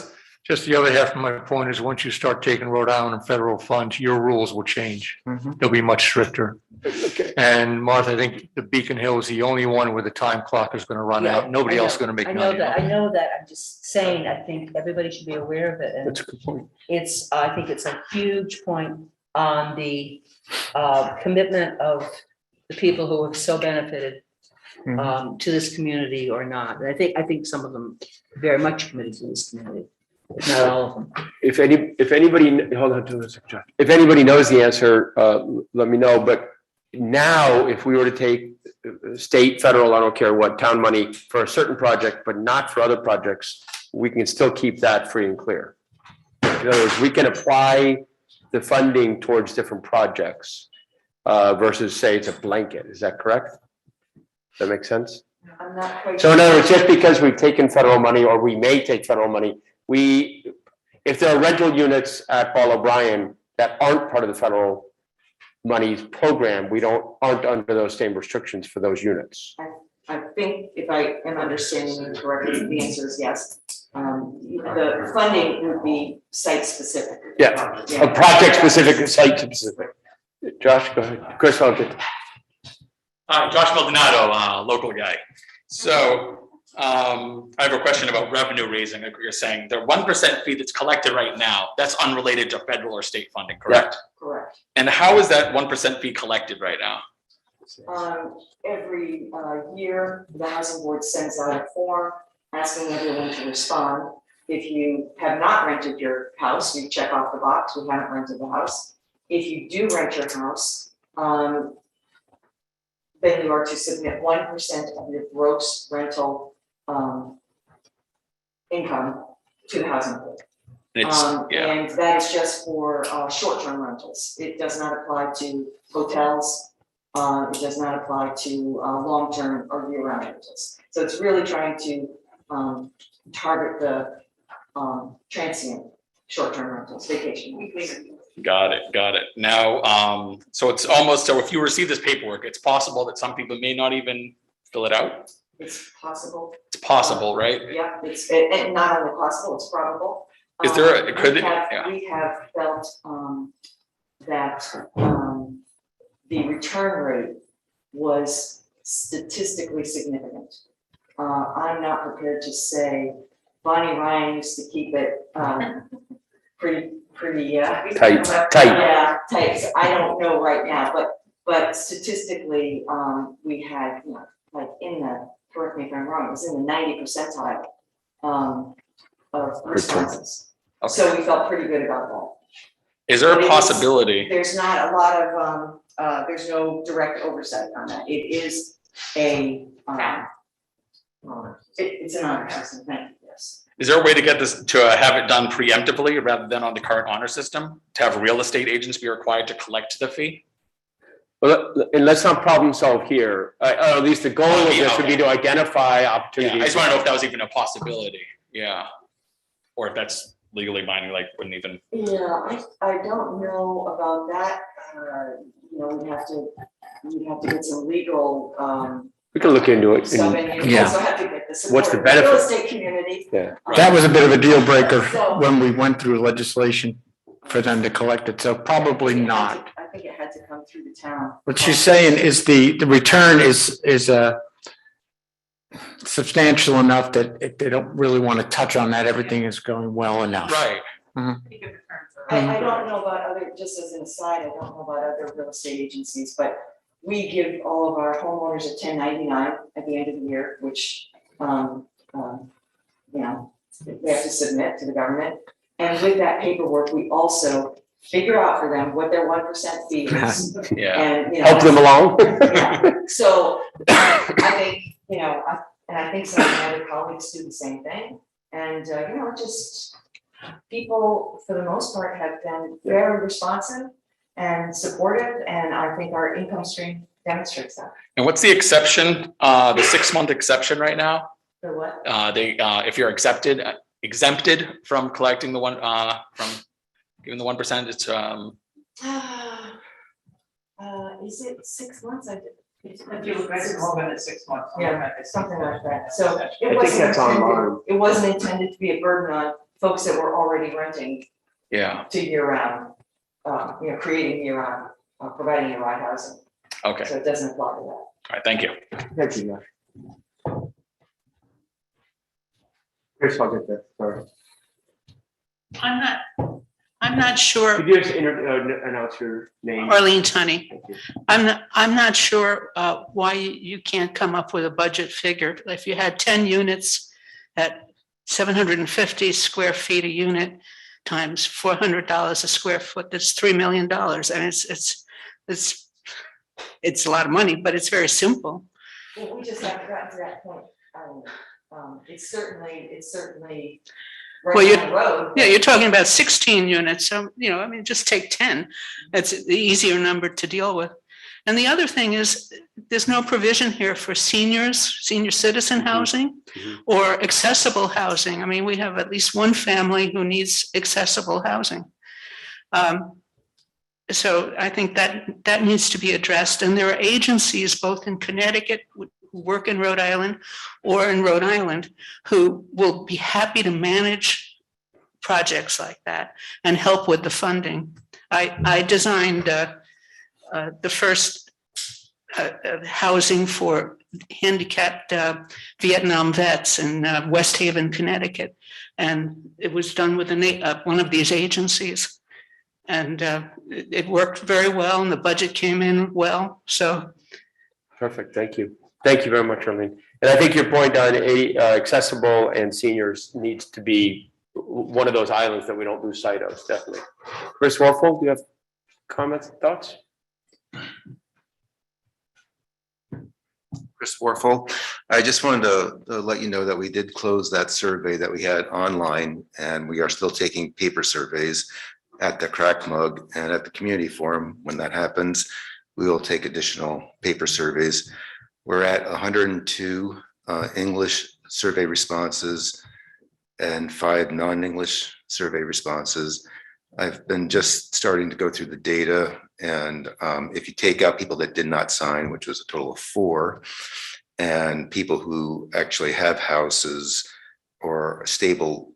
Just the other half of my point is once you start taking Rhode Island and federal funds, your rules will change. Mhm. They'll be much stricter. Okay. And Martha, I think the Beacon Hill is the only one where the time clock is going to run Yeah, out. Nobody I else is know. going to make I know money. that, I'm just saying, I think everybody should be aware of it, and That's a good point. I think it's a huge point on the commitment of the people who have so benefited to this community or not. And I think some of them very much committed to this community, if not all of them. If anybody, hold on to this, John. If anybody knows the answer, let me know. But now, if we were to take state, federal, I don't care what, town money for a certain project, but not for other projects, we can still keep that free and clear. In other words, we can apply the funding towards different projects versus say it's a blanket. Is that correct? Does that make sense? I'm not quite. So in other words, just because we've taken federal money or we may take federal money, if there are rental units at Paul O'Brien that aren't part of the federal money's program, aren't under those same restrictions for those units. I think if I am understanding you correctly, the answer is yes. The funding would be site specific. Yeah. A project specific, site specific. Josh, go ahead. Chris, okay. Hi, Josh Maldonado, local guy. So I have a question about revenue raising, like you're saying. The 1% fee that's collected right now, that's unrelated to federal or state funding, correct? Correct. And how is that 1% fee collected right now? Every year, the housing board sends out a form asking everyone to respond. If you have not rented your house, you check off the box, we haven't rented the house. If you do rent your house, then you are to submit 1% of your gross rental income to the housing board. It's, yeah, And that is just for short-term rentals. It does not apply to hotels. It does not apply to long-term or year-round rentals. So it's really trying to target the transient short-term rentals, vacation rentals. got it. Now, so it's almost, so if you receive this paperwork, it's possible that some people may not even fill it out? It's possible. It's possible, right? Yeah, and not only possible, it's probable. Is there a- could it- yeah. We have felt that the return rate was statistically significant. I'm not prepared to say Bonnie Ryan used to keep it pretty Tight. Yeah, tight. So I don't know right now, but statistically, we had, like correct me if I'm wrong, it was in the 90 percentile of responses. So we felt pretty good about that. Is there But a it is- possibility? There's not a lot of, there's no direct oversight on that. It is it's an honor system, thank you, yes. Is there a way to get this, to have it done preemptively rather than on the current honor system? To have real estate agents be required to collect the fee? Well, and let's not problem solve here. Or at least the goal of this would be to identify Yeah, I opportunities. just want to know if that was even a possibility, yeah. Or if that's legally binding, like wouldn't even, Yeah, I don't know about that. We'd have to get some legal, We can look into it. stuff, and- and you also have to get the support What's the of the real benefit? estate community. Yeah. That was a bit of a deal breaker So- when we went through legislation for them to collect it, so probably not. I think it had to come through the town. What she's saying is the return is substantial enough that they don't really want to touch on that. Everything is going well enough. right, I don't know about other, just as an aside, I don't know about other real estate agencies, but we give all of our homeowners a 1099 at the end of the year, which, they have to submit to the government. And with that paperwork, we also figure out for them what their 1% fee is. Yeah. And, you know. Help them along. Yeah, so I think, you know, I think some of my other colleagues do the same thing. And, you know, just people, for the most part, have been very responsive and supportive, and I think our income stream demonstrates that. And what's the exception, the 6-month exception right now? For what? If you're exempted from collecting the from giving the 1%, it's, Is it 6 months? If you guys more than 6 months. Yeah, something like that. So I it think wasn't that's online. intended, it wasn't intended to be a burden on folks that were already renting yeah, to year round, you know, creating year round, providing year round housing. okay, So it doesn't apply to that. all right, thank you. Thank you, Josh. Chris, I'll get that, sorry. I'm not sure, Could you just announce your name? Arlene Tunney, Thank you. I'm not sure why you can't come up with a budget figure. If you had 10 units at 750 square feet a unit times $400 a square foot, that's $3 million. And it's a lot of money, but it's very simple. Well, we just haven't gotten to that point. It's certainly Well, right down the road. Yeah, you're talking about 16 units, so, you know, I mean, just take 10. That's the easier number to deal with. And the other thing is, there's no provision here for seniors, senior citizen housing or accessible housing. I mean, we have at least one family who needs accessible housing. So I think that needs to be addressed. And there are agencies both in Connecticut who work in Rhode Island or in Rhode Island who will be happy to manage projects like that and help with the funding. I designed the first housing for handicapped Vietnam vets in West Haven, Connecticut. And it was done with one of these agencies. And it worked very well and the budget came in well, so. Perfect, thank you. Thank you very much, Arlene. And I think your point on accessible and seniors needs to be one of those islands that we don't lose sight of, definitely. Chris Warfel, do you have comments, thoughts? Chris Warfel. I just wanted to let you know that we did close that survey that we had online, and we are still taking paper surveys at the Crack Mug and at the community forum. When that happens, we will take additional paper surveys. We're at 102 English survey responses and 5 non-English survey responses. I've been just starting to go through the data, and if you take out people that did not sign, which was a total of 4, and people who actually have houses or a stable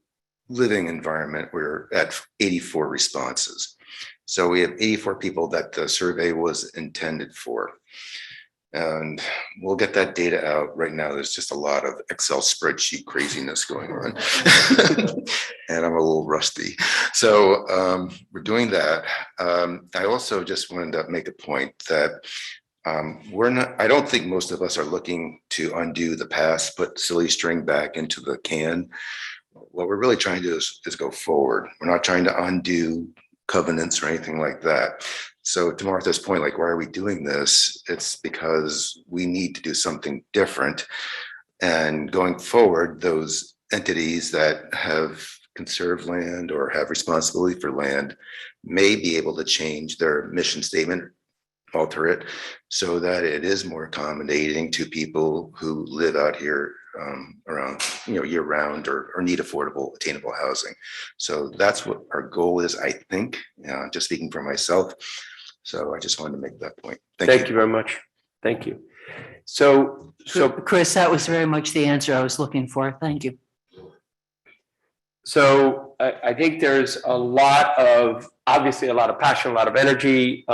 living environment, we're at 84 responses. So we have 84 people that the survey was intended for. And we'll get that data out. Right now, there's just a lot of Excel spreadsheet craziness going on. And I'm a little rusty. So we're doing that. I also just wanted to make a point that I don't think most of us are looking to undo the past, put silly string back into the can. What we're really trying to do is go forward. We're not trying to undo covenants or anything like that. So to Martha's point, like, why are we doing this? It's because we need to do something different. And going forward, those entities that have conserved land or have responsibility for land may be able to change their mission statement, alter it, so that it is more accommodating to people who live out here around, year round or need affordable, attainable housing. So that's what our goal is, I think, just speaking for myself. So I just wanted to make that point. Thank you very much. Thank you. So Chris, that was very much the answer I was looking for. Thank you. So I think there's obviously a lot of passion, a lot of energy.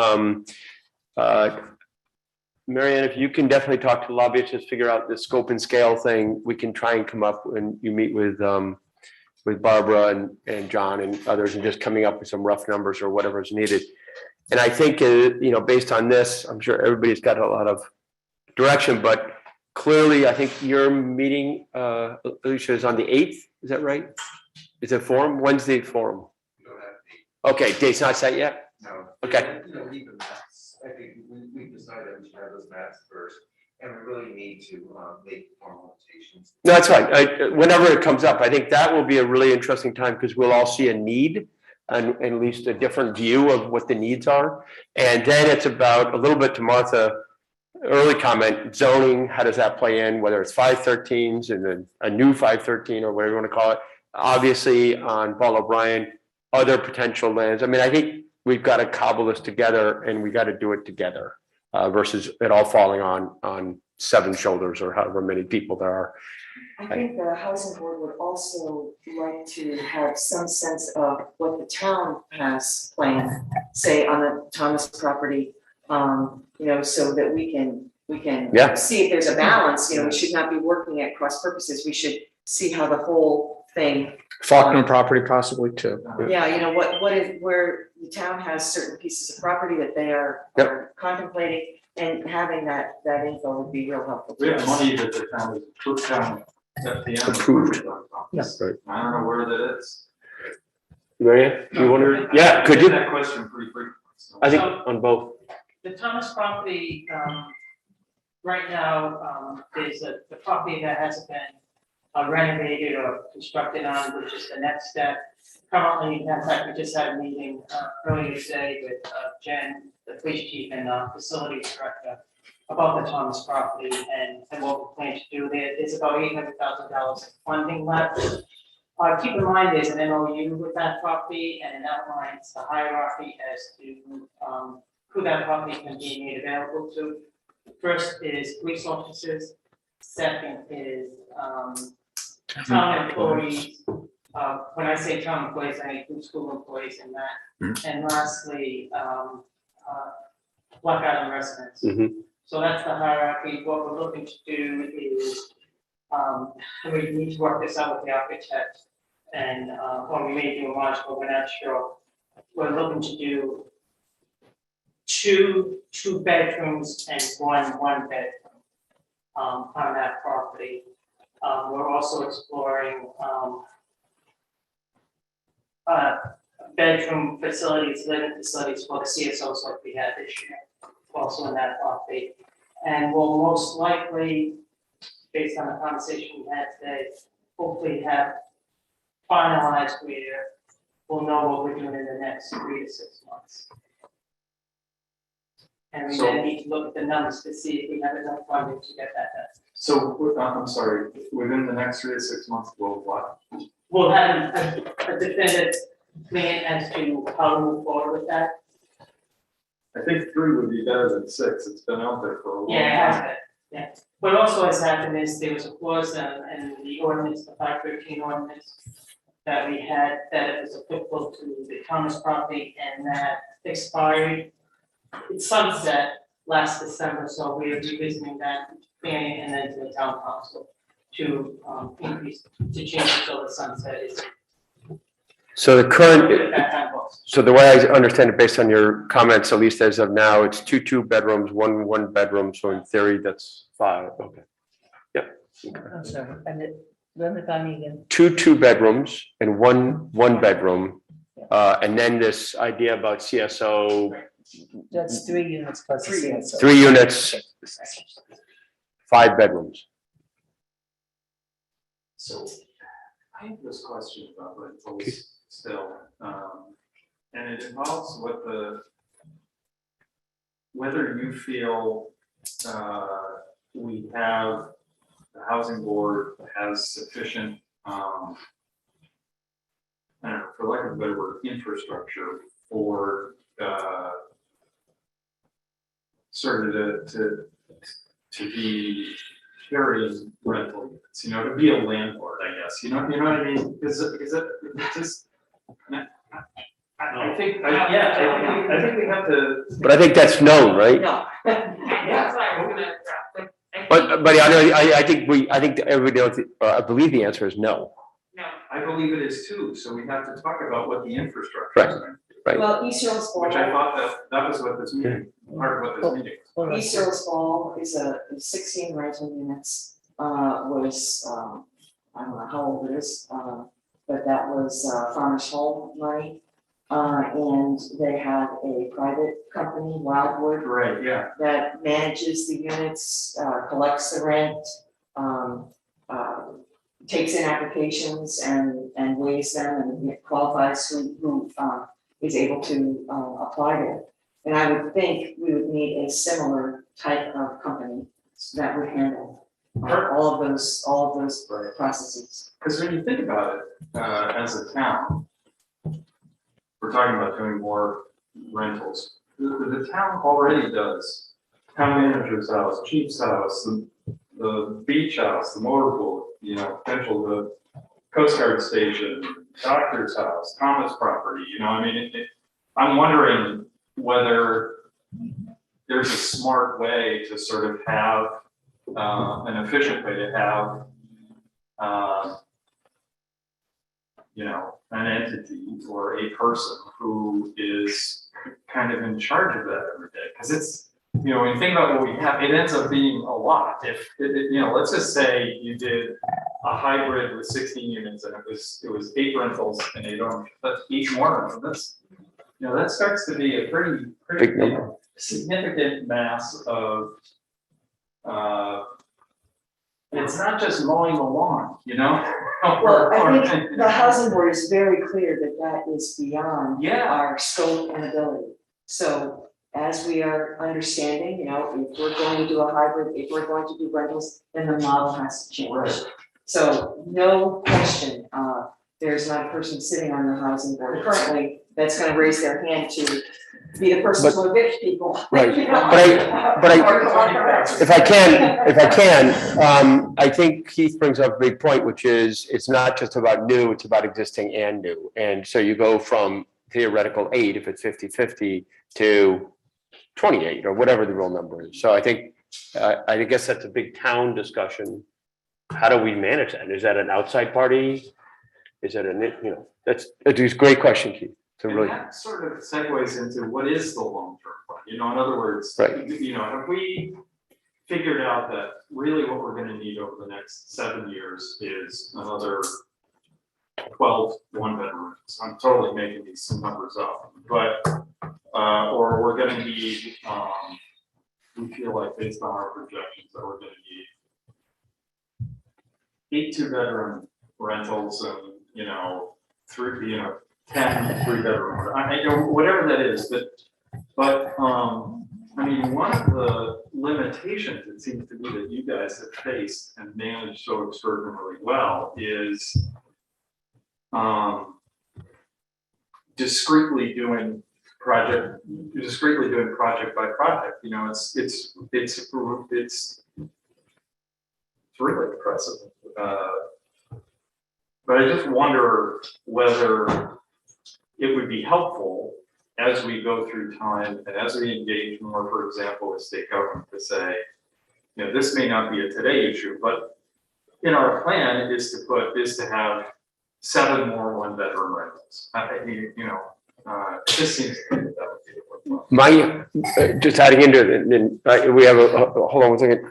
Marianne, if you can definitely talk to lobbyists, figure out the scope and scale thing, we can try and come up when you meet with Barbara and John and others, and just coming up with some rough numbers or whatever is needed. And I think, based on this, I'm sure everybody's got a lot of direction, but clearly, I think your meeting, Alicia, is on the 8th. Is that right? Is it forum? When's the forum? Okay, date's not set yet? No. Okay. You know, leave the maps. I think we decided we should have those maps first, and we really need to make formal notations. No, that's fine. Whenever it comes up, I think that will be a really interesting time because we'll all see a need and at least a different view of what the needs are. And then it's about a little bit to Martha, early comment, zoning, how does that play in, whether it's 513s and then a new 513 or whatever you want to call it. Obviously on Paul O'Brien, other potential lands. I mean, I think we've got to cobble this together and we got to do it together versus it all falling on 7 shoulders or however many people there are. I think the housing board would also like to have some sense of what the town has planned, say on the Thomas property. You know, so that we can Yeah. see if there's a balance, you know, we should not be working at cross purposes. We should see how the whole thing. Faulkner property possibly too. Yeah, you know, what is, where the town has certain pieces of property that they are Yep. are contemplating, and having that info would be real helpful. We to have us. money that the town has approved down at the end. Approved. Yes. Right. I don't know where that is. Maria, you want to? Yeah, could you? That question pretty frequently. so. I think on both. The Thomas property, right now, is the property that hasn't been renovated or constructed on, which is the next step. Currently, in fact, we just had a meeting earlier today with Jen, the police chief and facilities director, about the Thomas property and what we plan to do there. There's about $800,000 in funding left. Keep in mind, there's an MOU with that property and it outlines the hierarchy as to who that property can be made available to. First is police officers, second is town employees. When I say town employees, I include school employees in that. And lastly, Black Island residents. So that's the hierarchy. What we're looking to do is, we need to work this out with the architect and, or we may do a module, but we're not sure. We're looking to do two bedrooms and one bedroom on that property. We're also exploring bedroom facilities, living facilities for the CSOs like we had this year, also in that property. And we'll most likely, based on the conversation we had today, hopefully have finalized where we'll know what we're doing in the next 3 to 6 months. And we then need to look at the numbers to see if we have enough funding to get that done. So, I'm sorry, within the next 3 to 6 months, we'll what? We'll have a definitive plan as to how to move forward with that. I think 3 would be better than 6. It's been out there for a long time. Yeah, it has been, yeah. What also has happened is there was a clause in the ordinance, the 513 ordinance, that we had, that it was applicable to the Thomas property and that expired. It's sunset last December, so we are revisiting that, planning and then to the town council to increase, to change it so the sunset is. So the current, That time goes. so the way I understand it, based on your comments, at least as of now, it's 2 bedrooms, one bedroom. So in theory, that's 5. Okay. Yep. I'm sorry, and run it by me again. 2 bedrooms and one bedroom. And then this idea about CSO, That's 3 units plus a CSO. 3 units, 5 bedrooms. So I have this question about rentals still, and it involves whether you feel we have, the housing board has sufficient, I don't know, for lack of a better word, infrastructure for sort of to be carrying rental units, you know, to be a landlord, I guess, you know what I mean? Is it just, I think we have to. But I think that's known, right? No. That's why we're gonna. But I know, I think everybody knows, I believe the answer is no. No. I believe it is too, so we have to talk about what the infrastructure is. Right. Well, East Hills Ball. Which I thought that was what this meeting, part of what this meeting was. East Hills Ball is 16 rental units, was, I don't know how old it is, but that was Farmers Home money. And they have a private company, Wildwood, Right, yeah. that manages the units, collects the rent, takes in applications and weighs them and qualifies who is able to apply there. And I would think we would need a similar type of company that would handle all of those processes. Because when you think about it, as a town, we're talking about doing more rentals. The town already does town manager's house, chief's house, the beach house, the motorboat, potential the Coast Guard station, doctor's house, Thomas property, I mean, I'm wondering whether there's a smart way to sort of have, an efficient way to have, an entity or a person who is kind of in charge of that every day. Because it's, when you think about what we have, it ends up being a lot. If, let's just say you did a hybrid with 16 units and it was 8 rentals and 8 owners, that's each more. That's, that starts to be a pretty Big number. significant mass of, it's not just mowing the lawn, Well, I think the housing board is very clear that that is beyond Yeah. our scope and ability. So as we are understanding, if we're going to do a hybrid, if we're going to do rentals, then the model has to change. Right. So no question, there's not a person sitting on the housing board currently that's gonna raise their hand to be the person to evict people. Right. If I can, I think Keith brings up a big point, which is it's not just about new, it's about existing and new. And so you go from theoretical 8, if it's 50-50, to 28 or whatever the real number is. So I think, I guess that's a big town discussion. How do we manage that? Is that an outside party? Is it that's a great question, Keith. To And really, that sort of segues into what is the long-term plan? In other words, Right. Have we figured out that really what we're gonna need over the next 7 years is another 12 one-bedroom rooms? I'm totally making these numbers up, but, or we're gonna need, we feel like based on our projections that we're gonna need 8 2-bedroom rentals and, 10 3-bedroom, whatever that is, but, one of the limitations it seems to be that you guys have faced and managed so extraordinarily well is, discreetly doing project by project, it's really impressive. But I just wonder whether it would be helpful as we go through time and as we engage more, for example, with state government to say, this may not be a today issue, but in our plan is to have 7 more 1-bedroom rentals. It just seems to me that would be the just adding into it, and we have hold on one second.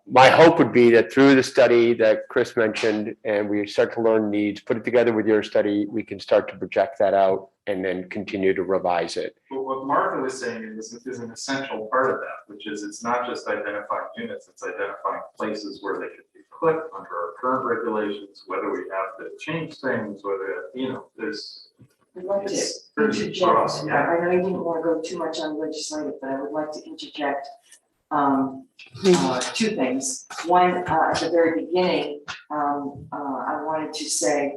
My hope would be that through the study that Chris mentioned, and we start to learn needs, put it together with your study, we can start to project that out and then continue to revise it. But what Martha was saying is an essential part of that, which is it's not just identifying units, it's identifying places where they could be put under our current regulations, whether we have to change things, whether, there's. I'd like to It's pretty interject, broad, I yeah. know you didn't want to go too much on legislative, but I would like to interject 2 things. One, at the very beginning, I wanted to say,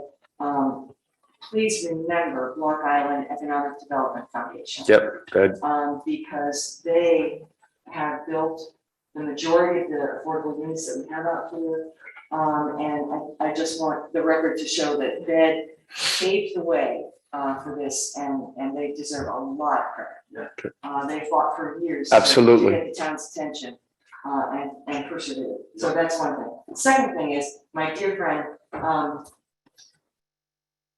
please remember Block Island Economic Development Foundation. Yep, good. Because they have built the majority of the affordable units that we have out here. And I just want the record to show that BED paved the way for this, and they deserve a lot of credit. They fought for years. Absolutely. To get the town's attention, and persevered. So that's one thing. The second thing is, my dear friend,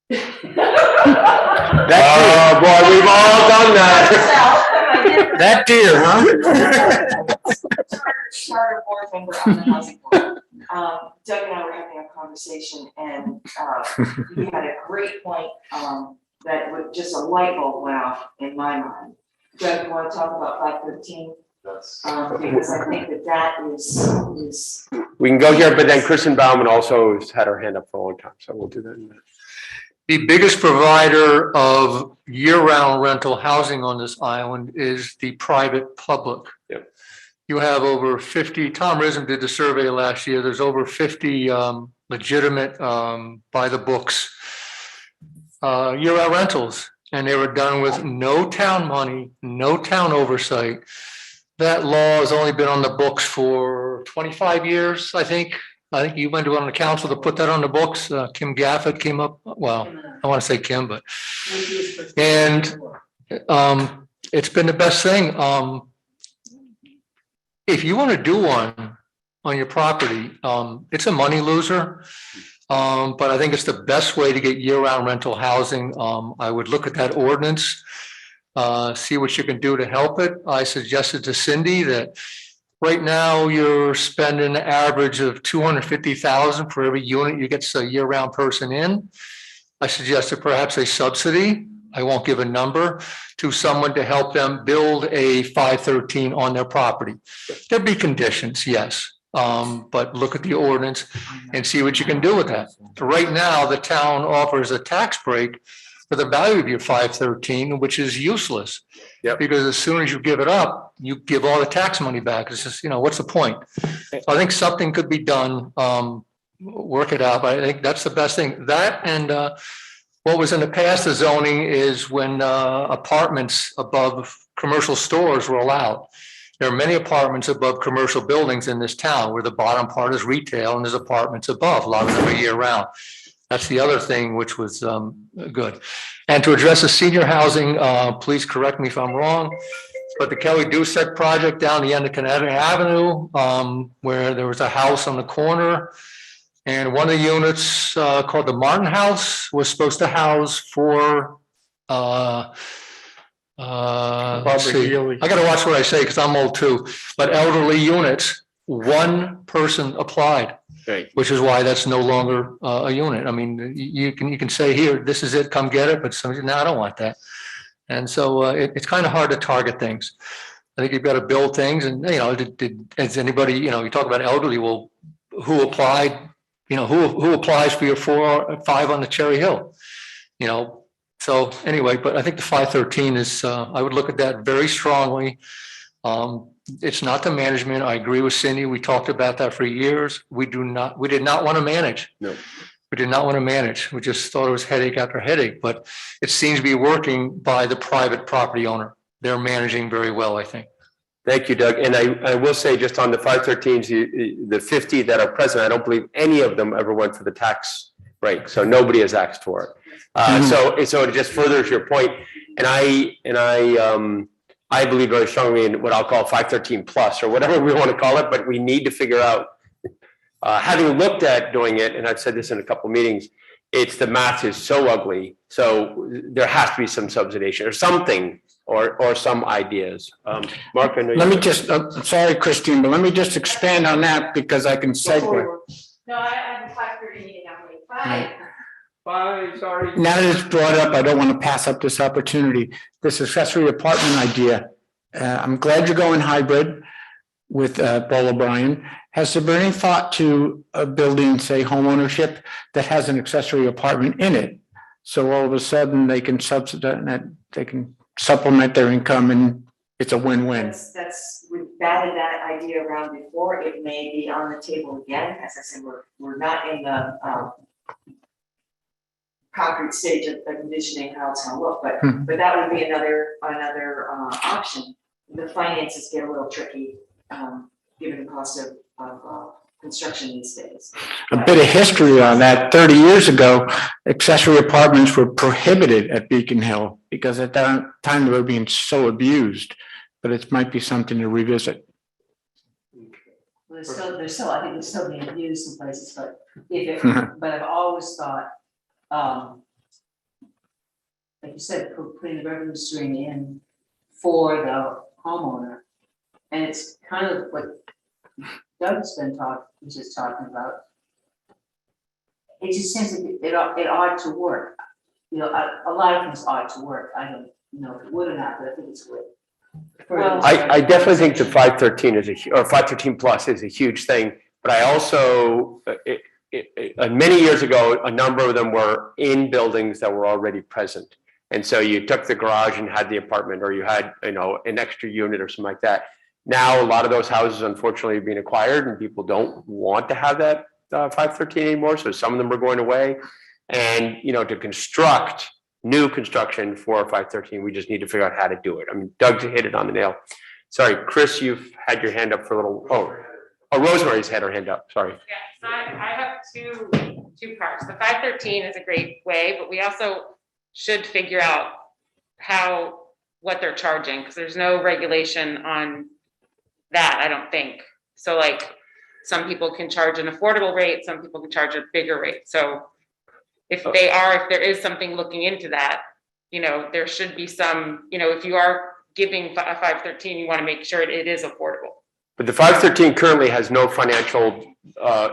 Boy, we've all done that. That deer, huh? Charter board member on the housing board. Doug and I were having a conversation and he had a great point that would, just a light bulb went off in my mind. Doug, you want to talk about 513? Because I think that is, We can go here, but then Kristen Bauman also has had her hand up for a long time, so we'll do that in a minute. The biggest provider of year-round rental housing on this island is the private public. Yep. You have over 50, Tom Rism did the survey last year, there's over 50 legitimate by the books year-round rentals, and they were done with no town money, no town oversight. That law has only been on the books for 25 years, I think. I think you went on the council to put that on the books. Kim Gaffett came up, well, I want to say Kim, but, and it's been the best thing. If you want to do one on your property, it's a money loser. But I think it's the best way to get year-round rental housing. I would look at that ordinance, see what you can do to help it. I suggested to Cindy that right now you're spending an average of $250,000 for every unit you get a year-round person in. I suggested perhaps a subsidy, I won't give a number, to someone to help them build a 513 on their property. There'd be conditions, yes. But look at the ordinance and see what you can do with that. Right now, the town offers a tax break for the value of your 513, which is useless. Yep. Because as soon as you give it up, you give all the tax money back. It's just, what's the point? So I think something could be done, work it out, but I think that's the best thing. That and what was in the past, the zoning is when apartments above commercial stores were allowed. There are many apartments above commercial buildings in this town where the bottom part is retail and there's apartments above, a lot of them are year round. That's the other thing which was good. And to address the senior housing, please correct me if I'm wrong, but the Kelly Doucette project down the end of Connecticut Avenue, where there was a house on the corner, and one of the units called the Martin House was supposed to house four. Let's see. I got to watch what I say because I'm old too. But elderly units, one person applied. Right. Which is why that's no longer a unit. I mean, you can say here, this is it, come get it, but somebody, no, I don't want that. And so it's kind of hard to target things. I think you've got to build things, and has anybody, you talk about elderly, well, who applied, who applies for your 4 or 5 on the Cherry Hill? So anyway, but I think the 513 is, I would look at that very strongly. It's not the management. I agree with Cindy. We talked about that for years. We did not want to manage. No. We did not want to manage. We just thought it was headache after headache, but it seems to be working by the private property owner. They're managing very well, I think. Thank you, Doug. And I will say just on the 513s, the 50 that are present, I don't believe any of them ever went for the tax break. So nobody has asked for it. So it just furthers your point. And I believe very strongly in what I'll call 513 plus or whatever we want to call it, but we need to figure out, having looked at doing it, and I've said this in a couple of meetings, the math is so ugly. So there has to be some subsidization or something or some ideas. Mark, I know Let me just, sorry, Christine, but let me just expand on that because I can segue. No, I have a 5:30 meeting, I'm like, bye. Bye, sorry. Now that it's brought up, I don't want to pass up this opportunity. This accessory apartment idea. I'm glad you're going hybrid with Paul O'Brien. Has there been any thought to a building, say, homeownership that has an accessory apartment in it? So all of a sudden they can subsidize, they can supplement their income and it's a win-win. We've batted that idea around before. It may be on the table again. As I said, we're not in the concrete stage of envisioning how it's gonna look, but that would be another option. The finances get a little tricky, given the cost of construction these days. A bit of history on that. 30 years ago, accessory apartments were prohibited at Beacon Hill because at that time they were being so abused, but it might be something to revisit. Well, I think they're still being used in places, but but I've always thought, like you said, putting the revenue stream in for the homeowner. And it's kind of what Doug's been talking about. It just seems it ought to work. you know, a lot of things ought to work. I don't know if it would or not, but I think it's good. Well, I definitely think the 513 is or 513 plus is a huge thing, but I also, many years ago, a number of them were in buildings that were already present. And so you took the garage and had the apartment, or you had, you know, an extra unit or something like that. Now, a lot of those houses unfortunately are being acquired and people don't want to have that 513 anymore. So some of them are going away. And, you know, to construct new construction for 513, we just need to figure out how to do it. I mean, Doug hit it on the nail. Sorry, Chris, you've had your hand up for a little, oh, Rosemary's had her hand up, sorry. Yeah, so I have two parts. The 513 is a great way, but we also should figure out what they're charging, because there's no regulation on that, I don't think. So like, some people can charge an affordable rate, some people can charge a bigger rate. So if there is something looking into that, you know, there should be some, you know, if you are giving a 513, you want to make sure it is affordable. But the 513 currently has no financial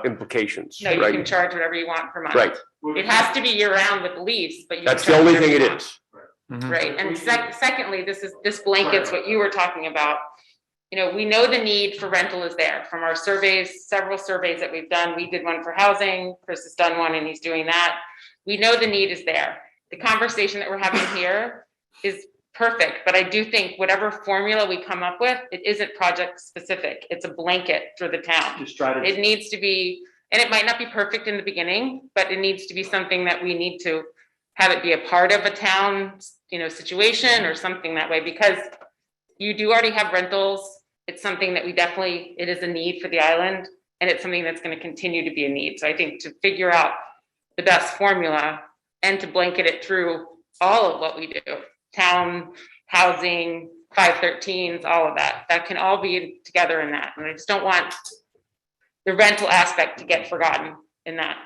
implications, No, you right? can charge whatever you want per month. Right. It has to be year round with the lease, but you. That's can the charge only whatever thing you it want. is. Right, and secondly, this blankets what you were talking about. You know, we know the need for rental is there from our surveys, several surveys that we've done. We did one for housing, Chris has done one and he's doing that. We know the need is there. The conversation that we're having here is perfect, but I do think whatever formula we come up with, it isn't project specific. It's a blanket for the town. Just try to. It needs to be, and it might not be perfect in the beginning, but it needs to be something that we need to have it be a part of a town, you know, situation or something that way, because you do already have rentals. It's something that it is a need for the island, and it's something that's going to continue to be a need. So I think to figure out the best formula and to blanket it through all of what we do, town, housing, 513s, all of that can all be together in that. And I just don't want the rental aspect to get forgotten in that.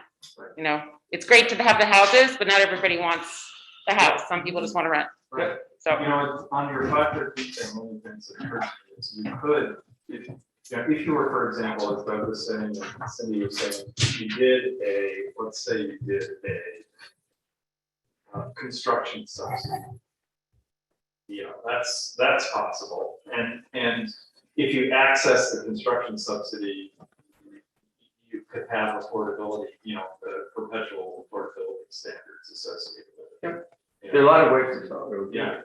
You know, it's great to have the houses, but not everybody wants the house. Some people just want to rent. Right. So. You know, it's on your 513 thing, one of the things that occurs to me is you could, if you were, for example, as Doug was saying, and Cindy was saying, let's say you did a construction subsidy. Yeah, that's possible. And if you access the construction subsidy, you could have affordability, you know, the perpetual affordability standards associated with it. There are a lot of ways to solve it. Yeah.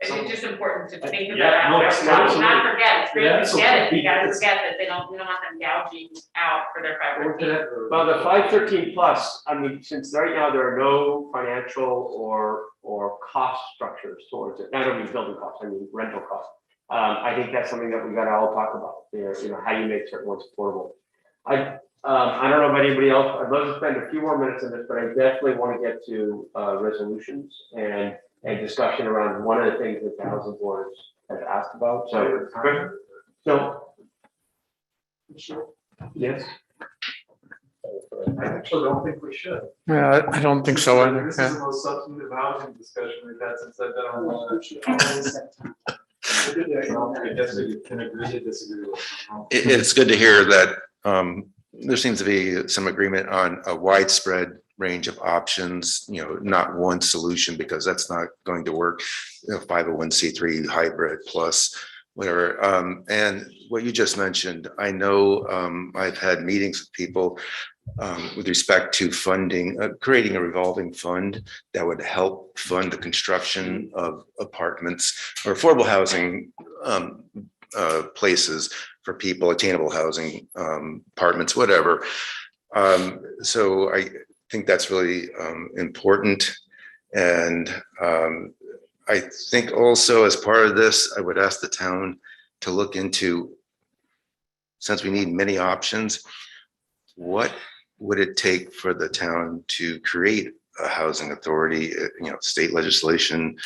I think it's just important to think about Yeah, no, that. it's Not absolutely. forget, it's great Yeah, to get it, you gotta it's- forget that we don't want them gouging out for their 513. Well, the 513 plus, I mean, since right now there are no financial or cost structures towards it, not only building costs, I mean rental costs. I think that's something that we gotta all talk about, you know, how you make certain ones affordable. I don't know about anybody else, I'd love to spend a few more minutes on this, but I definitely want to get to resolutions and discussion around one of the things that the housing board has asked about, so. So. Yes. I actually don't think we should. Yeah, I don't think so either. This is the most substantive housing discussion we've had since I've been on. I guess we can agree to disagree with. It's good to hear that there seems to be some agreement on a widespread range of options, you know, not one solution, because that's not going to work. You know, 501c3 hybrid plus whatever. And what you just mentioned, I know I've had meetings with people with respect to funding, creating a revolving fund that would help fund the construction of apartments or affordable housing places for people, attainable housing, apartments, whatever. So I think that's really important. And I think also as part of this, I would ask the town to look into, since we need many options, what would it take for the town to create a housing authority, you know, state legislation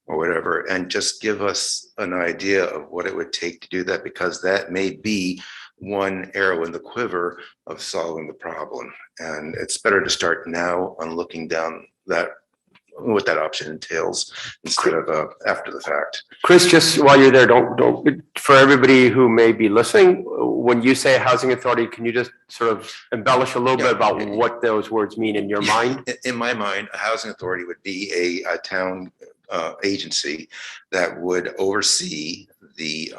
or whatever, and just give us an idea of what it would take to do that, because that may be one arrow in the quiver of solving the problem. And it's better to start now on looking down that what that option entails instead of after the fact. Chris, just while you're there, don't, for everybody who may be listening, when you say housing authority, can you just sort of embellish a little bit about what those words mean in your mind? In my mind, a housing authority would be a town agency that would oversee the,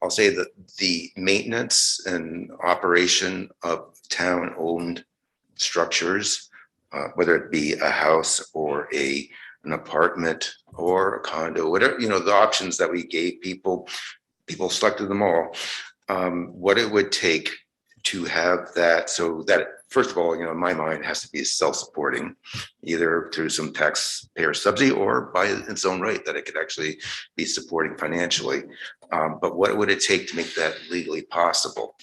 I'll say that the maintenance and operation of town-owned structures, whether it be a house or an apartment or a condo, whatever, the options that we gave people selected them all. What it would take to have that, so that, first of all, in my mind, it has to be self-supporting, either through some taxpayer subsidy or by its own right, that it could actually be supporting financially. But what would it take to make that legally possible?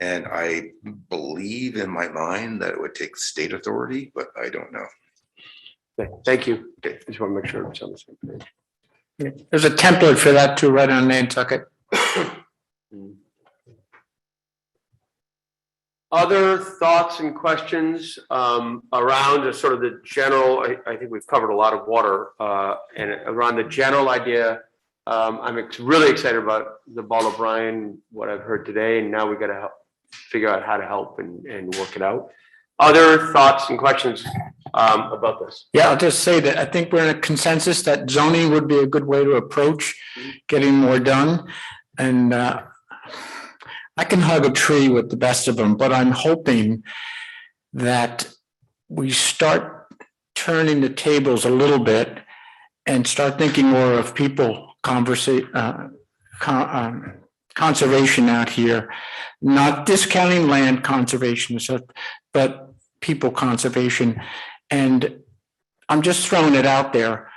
And I believe in my mind that it would take state authority, but I don't know. Okay, thank you. Okay, just want to make sure it's on the same page. There's a template for that too, right on Nantucket. Other thoughts and questions around the sort of the general, I think we've covered a lot of water and around the general idea. I'm really excited about the Ball O'Brien, what I've heard today, and now we got to help figure out how to help and work it out. Other thoughts and questions about this? Yeah, I'll just say that I think we're in a consensus that zoning would be a good way to approach getting more done. And I can hug a tree with the best of them, but I'm hoping that we start turning the tables a little bit and start thinking more of people conversation, conservation out here, not discounting land conservation, but people conservation. And I'm just throwing it out there.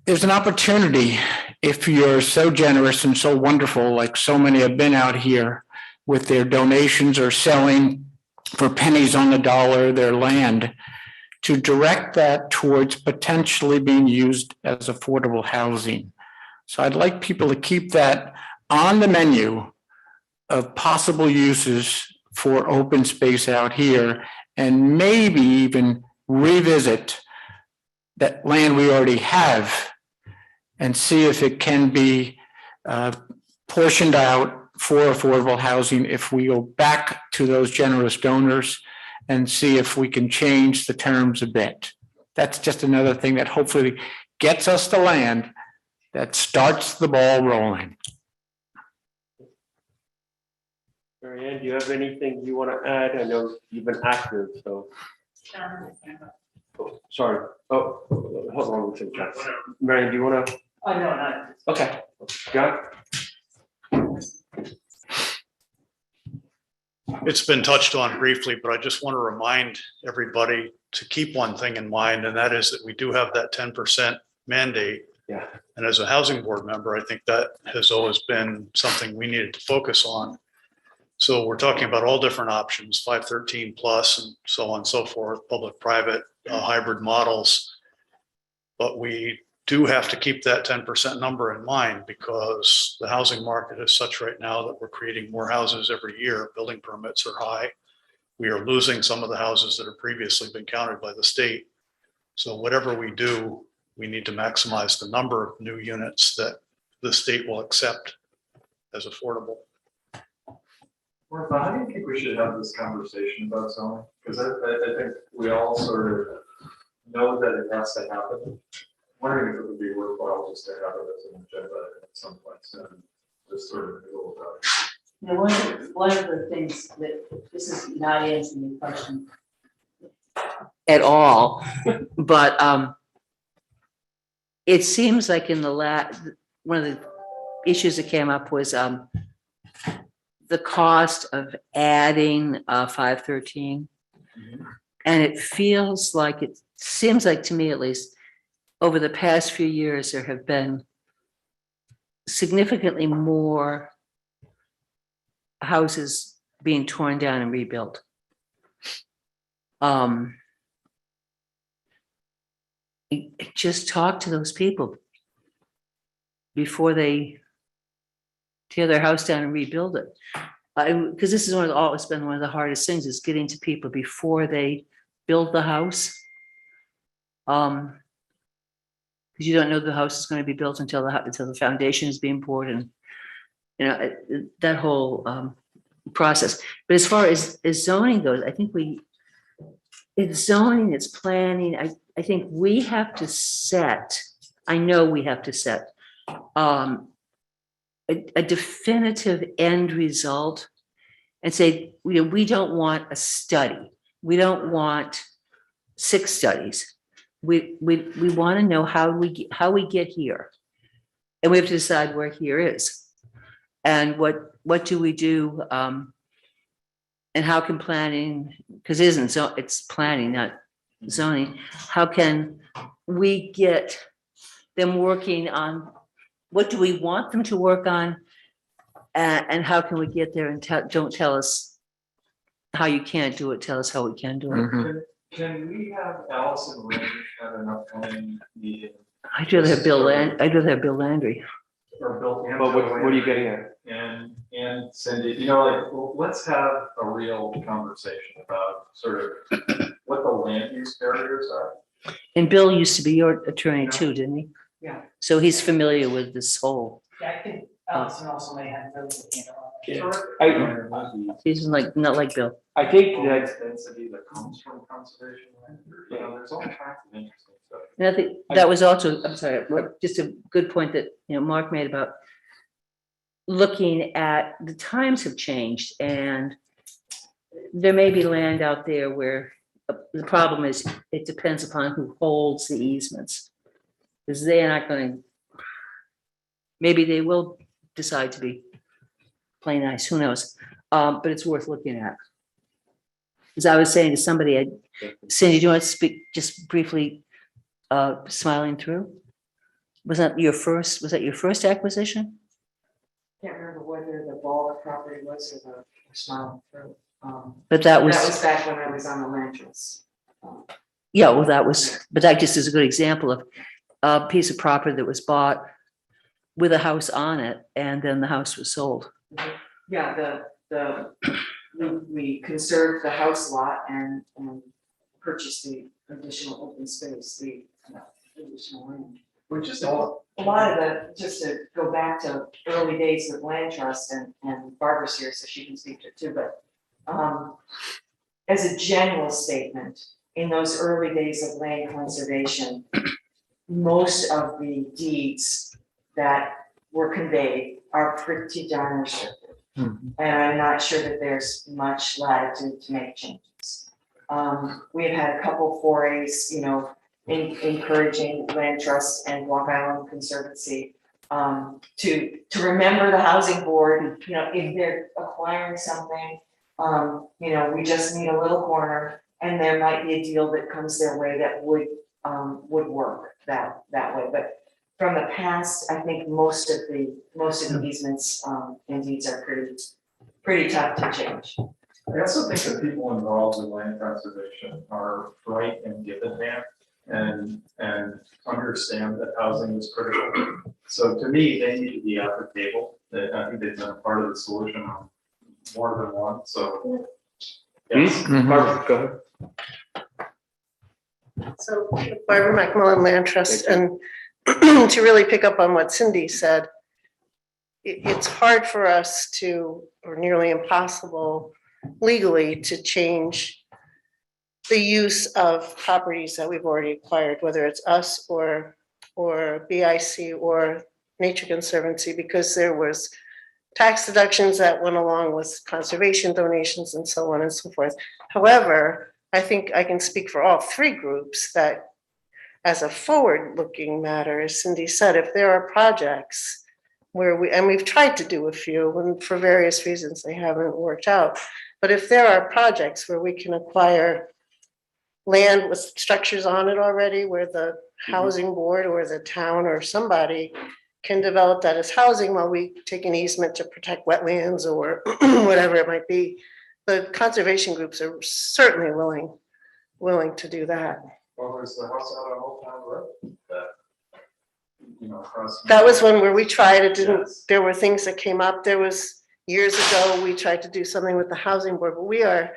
There's an opportunity, if you're so generous and so wonderful, like so many have been out here with their donations or selling for pennies on the dollar their land, to direct that towards potentially being used as affordable housing. So I'd like people to keep that on the menu of possible uses for open space out here, and maybe even revisit that land we already have and see if it can be portioned out for affordable housing if we go back to those generous donors and see if we can change the terms a bit. That's just another thing that hopefully gets us the land that starts the ball rolling. Mary Ann, do you have anything you want to add? I know you've been active, so. Oh, sorry. Oh, hold on one second, John. Mary Ann, do you want to? Oh, no, no. Okay. John? It's been touched on briefly, but I just want to remind everybody to keep one thing in mind, and that is that we do have that 10% mandate. Yeah. And as a housing board member, I think that has always been something we needed to focus on. So we're talking about all different options, 513 plus and so on and so forth, public-private hybrid models. But we do have to keep that 10% number in mind, because the housing market is such right now that we're creating more houses every year. Building permits are high. We are losing some of the houses that have previously been counted by the state. So whatever we do, we need to maximize the number of new units that the state will accept as affordable. Martha, how do you think we should have this conversation about zoning? Because I think we all sort of know that it has to happen. Wondering if it would be worthwhile just to have it as an agenda at some point soon, just sort of know about it. You know, one of the things that, this is not answering the question at all, but it seems like in the one of the issues that came up was the cost of adding 513. And it feels like, it seems like to me at least, over the past few years, there have been significantly more houses being torn down and rebuilt. Just talk to those people before they tear their house down and rebuild it. Because this is always been one of the hardest things, is getting to people before they build the house. Because you don't know the house is going to be built until the foundation is being poured and, that whole process. But as far as zoning goes, I think it's zoning, it's planning. I think we have to set, I know we have to set a definitive end result and say, we don't want a study. We don't want 6 studies. We want to know how we get here. And we have to decide where here is. And what do we do? And how can planning, because it's planning, not zoning. How can we get them working on, what do we want them to work on? And how can we get there and don't tell us how you can't do it, tell us how we can do it. Mhm. Can we have Allison Lynn at an upcoming meeting? I'd rather have Bill Landry. Or Bill? But what are you getting at? And Cindy, like, let's have a real conversation about sort of what the land use barriers are. And Bill used to be your attorney too, didn't he? Yeah. So he's familiar with this whole, Yeah, I think Allison also may have those. he's not like Bill. I think that, Density that comes from conservation land, there's all kinds of interesting stuff. And I think that was also, I'm sorry, just a good point that, Mark made about looking at, the times have changed and there may be land out there where the problem is it depends upon who holds the easements. Because they're not going to, maybe they will decide to be plain nice, who knows? But it's worth looking at. As I was saying to somebody, Cindy, do you want to speak just briefly, smiling through? Was that your first acquisition? Can't remember whether the Ball property was or the Smiling Through. But that was, back when I was on the land trust. yeah, well, but that just is a good example of a piece of property that was bought with a house on it and then the house was sold. Yeah, we conserved the house lot and purchased the additional open space, the additional land. Which is all. A lot of the, just to go back to early days of land trust and Barbara's here, so she can speak to it too, but as a general statement, in those early days of land conservation, most of the deeds that were conveyed are pretty darn restricted. And I'm not sure that there's much latitude to make changes. We've had a couple forays, encouraging land trust and Block Island Conservancy to remember the housing board, if they're acquiring something, we just need a little corner and there might be a deal that comes their way that would work that way. But from the past, I think most of the easements and deeds are pretty tough to change. I also think that people involved in land conservation are bright and given hand and understand that housing is critical. So to me, they need to be at the table. I think they've been part of the solution on more than one, so. Yes. Barbara, go ahead. So Barbara McMillan Land Trust, and to really pick up on what Cindy said, it's hard for us to, or nearly impossible legally, to change the use of properties that we've already acquired, whether it's us or BIC or Nature Conservancy, because there was tax deductions that went along with conservation donations and so on and so forth. However, I think I can speak for all 3 groups that as a forward-looking matter, as Cindy said, if there are projects where we've tried to do a few, and for various reasons they haven't worked out, but if there are projects where we can acquire land with structures on it already, where the housing board or the town or somebody can develop that as housing while we take an easement to protect wetlands or whatever it might be, the conservation groups are certainly willing to do that. Well, there's the house out on Old Town Road that, across. That was one where we tried, it didn't, Yes. there were things that came up. There was, years ago, we tried to do something with the housing board, but we are,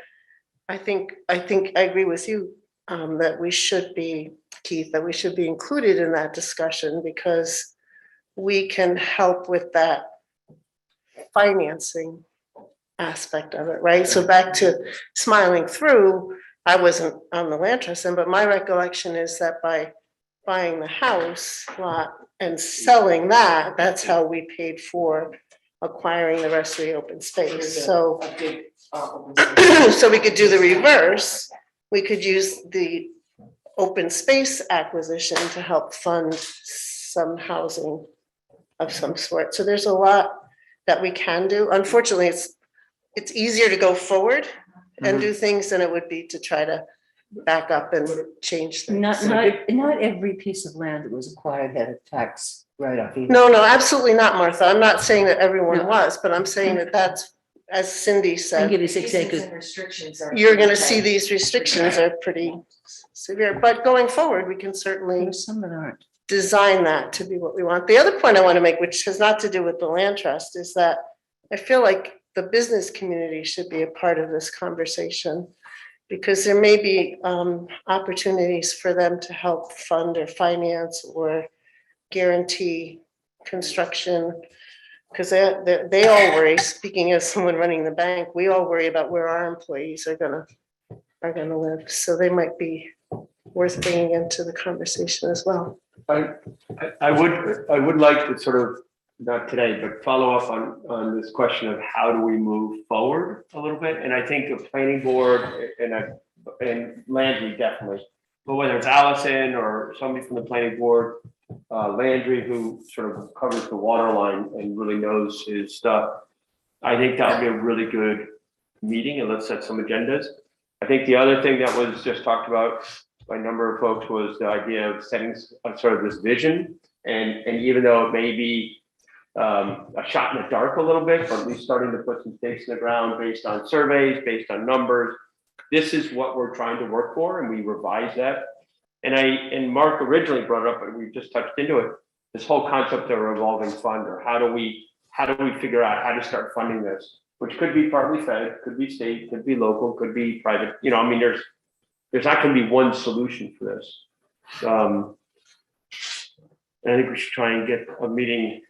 I think I agree with you, that we should be, Keith, that we should be included in that discussion because we can help with that financing aspect of it, right? So back to Smiling Through, I wasn't on the land trust end, but my recollection is that by buying the house lot and selling that, that's how we paid for acquiring the rest of the open space. So A big, open space. so we could do the reverse. We could use the open space acquisition to help fund some housing of some sort. So there's a lot that we can do. Unfortunately, it's easier to go forward and do things than it would be to try to back up and change things. Not every piece of land that was acquired had a tax write-off either. No, absolutely not, Martha. I'm not saying that everyone No. was, but I'm saying that that's, as Cindy I said, give you 6 Reasons acres. and restrictions are. you're gonna see these restrictions are pretty severe, but going forward, we can certainly There's some that aren't. design that to be what we want. The other point I want to make, which has not to do with the land trust, is that I feel like the business community should be a part of this conversation because there may be opportunities for them to help fund or finance or guarantee construction. Because they all worry, speaking as someone running the bank, we all worry about where our employees are gonna live. So they might be worth bringing into the conversation as well. I would like to sort of, not today, but follow up on this question of how do we move forward a little bit? And I think the planning board and Landry definitely, but whether it's Allison or somebody from the planning board, Landry, who sort of covers the water line and really knows his stuff, I think that would be a really good meeting, and let's set some agendas. I think the other thing that was just talked about by a number of folks was the idea of setting sort of this vision. And even though it may be a shot in the dark a little bit, but at least starting to put some stakes in the ground based on surveys, based on numbers. This is what we're trying to work for, and we revise that. And Mark originally brought it up, but we just touched into it, this whole concept of a revolving fund, or how do we figure out how to start funding this, which could be partly fed, could be state, could be local, could be private, I mean, there's not gonna be one solution for this. And I think we should try and get a meeting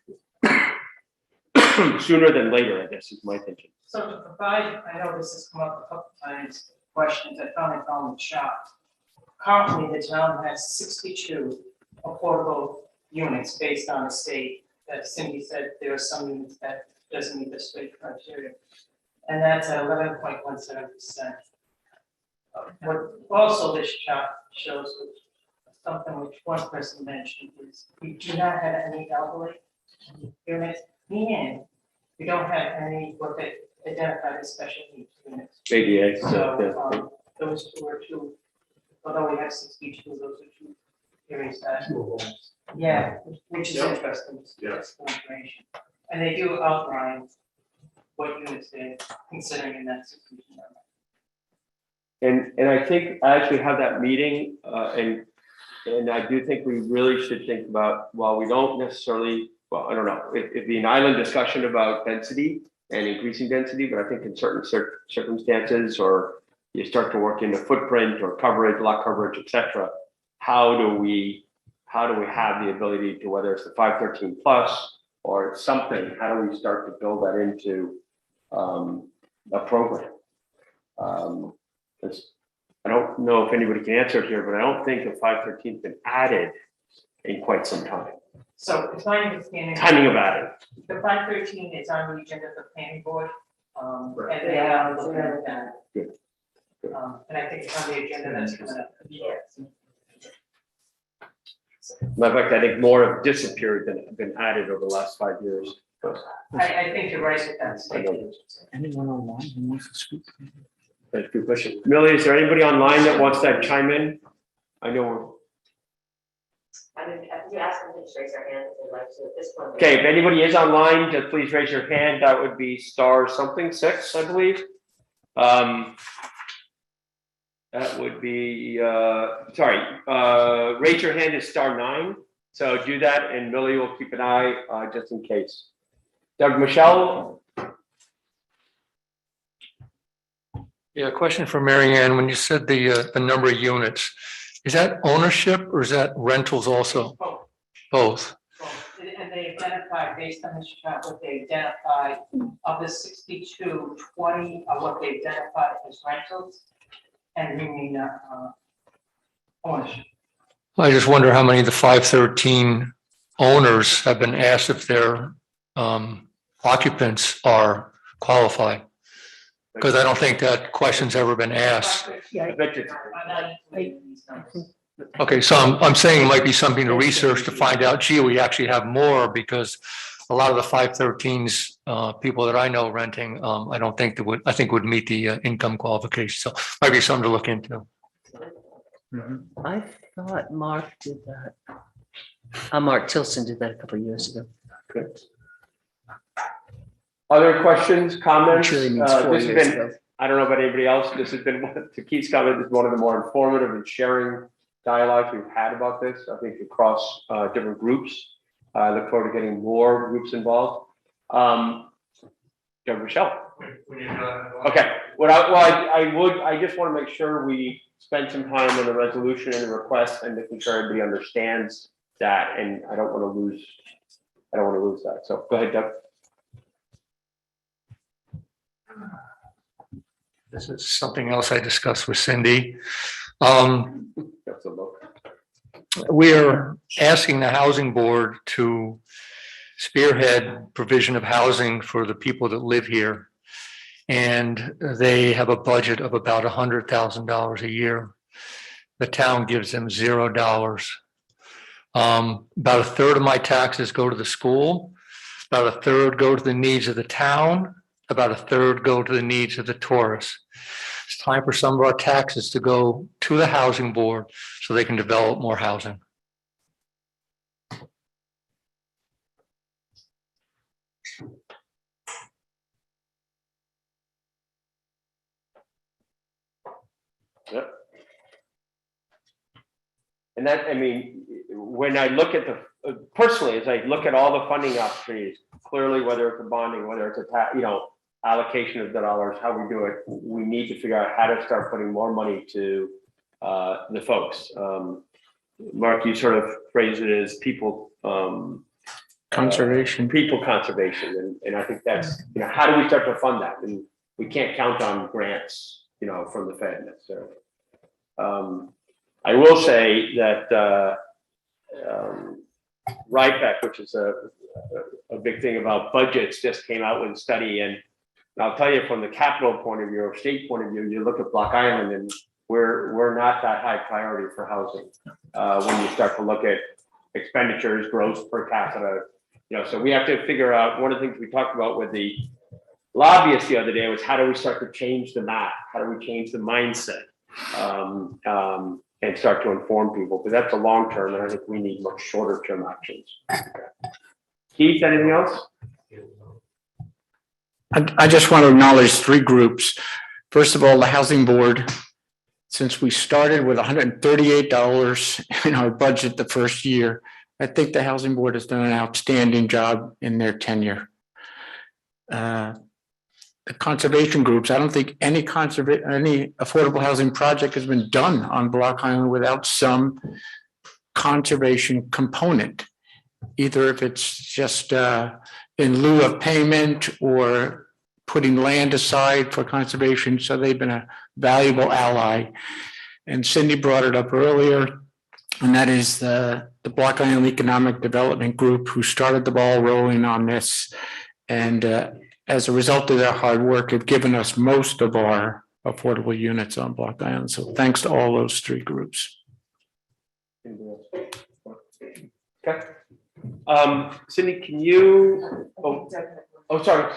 sooner than later, I guess, is my thinking. So to provide, I know this has come up a couple times, questions, I found it shocked. Currently, the town has 62 affordable units based on the state, that Cindy said there are some units that doesn't meet the state criteria. And that's at 11.17%. What also this chart shows, which something which one person mentioned, is we do not have any elderly units, and we don't have any what they identified as special needs units. ADA, So, those two are two, although we have 62, those are two areas that, yeah, which is interesting, just for information. And they do outline what units they're considering in that situation. And I think I actually have that meeting, and I do think we really should think about, while we don't necessarily, well, I don't know, it'd be an island discussion about density and increasing density, but I think in certain circumstances, or you start to work into footprint or coverage, lot coverage, et cetera, how do we have the ability to, whether it's the 513 plus or something, how do we start to build that into a program? I don't know if anybody can answer it here, but I don't think the 513's been added in quite some time. So it's my understanding. Timing of added. The 513 is on the agenda of the planning board. Right. And they are looking at that. Good. And I think it's on the agenda that's coming up. Yes. Matter of fact, I think more have disappeared than been added over the last 5 years. I think you're right with that statement. Anyone online who wants to speak? That's a good question. Millie, is there anybody online that wants to chime in? I know. I mean, if you ask them to just raise their hand if they'd like to at this point. Okay, if anybody is online, just please raise your hand. That would be star something 6, I believe. That would be, raise your hand is star 9. So do that and Millie will keep an eye just in case. Doug, Michelle? Yeah, question for Mary Ann. When you said the number of units, is that ownership or is that rentals also? Both. Both. And they identified, based on this chart, what they identified of the 62, 20 are what they identified as rentals and remaining ownership. I just wonder how many of the 513 owners have been asked if their occupants are qualified. Because I don't think that question's ever been asked. I bet you- Okay, so I'm saying it might be something to research to find out, gee, we actually have more, because a lot of the 513s, people that I know renting, I don't think that would, I think would meet the income qualification. So might be something to look into. I thought Mark did that. Mark Tilson did that a couple of years ago. Good. Other questions, comments? Which really means 4 This has years been- ago. I don't know about anybody else. This has been, to Keith's comment, this is one of the more informative and sharing dialogues we've had about this, I think, across different groups. I look forward to getting more groups involved. Michelle? Okay, I just want to make sure we spend some time on the resolution and the request and making sure everybody understands that, and I don't want to lose that. So go ahead, Doug. This is something else I discussed with Cindy. That's a look. We are asking the housing board to spearhead provision of housing for the people that live here. And they have a budget of about $100,000 a year. The town gives them $0. About a third of my taxes go to the school. About a third go to the needs of the town. About a third go to the needs of the tourists. It's time for some of our taxes to go to the housing board so they can develop more housing. Yep. And that, I mean, when I look at personally, as I look at all the funding opportunities, clearly, whether it's a bonding, whether it's a, allocation of the dollars, how we do it, we need to figure out how to start putting more money to the folks. Mark, you sort of phrased it as people, Conservation. people conservation. And I think that's, how do we start to fund that? And we can't count on grants, from the Fed necessarily. I will say that RIPEC, which is a big thing about budgets, just came out with a study. And I'll tell you, from the capital point of view or state point of view, you look at Block Island and we're not that high priority for housing. When you start to look at expenditures, growth per capita, so we have to figure out, one of the things we talked about with the lobbyists the other day was how do we start to change the map? How do we change the mindset? And start to inform people, but that's a long term, and I think we need much shorter term actions. Keith, anything else? I just want to acknowledge three groups. First of all, the housing board, since we started with $138 in our budget the first year, I think the housing board has done an outstanding job in their tenure. The conservation groups, I don't think any affordable housing project has been done on Block Island without some conservation component. Either if it's just in lieu of payment or putting land aside for conservation. So they've been a valuable ally. And Cindy brought it up earlier, and that is the Block Island Economic Development Group who started the ball rolling on this. And as a result of their hard work, have given us most of our affordable units on Block Island. So thanks to all those three groups. Okay. Cindy, can you, sorry.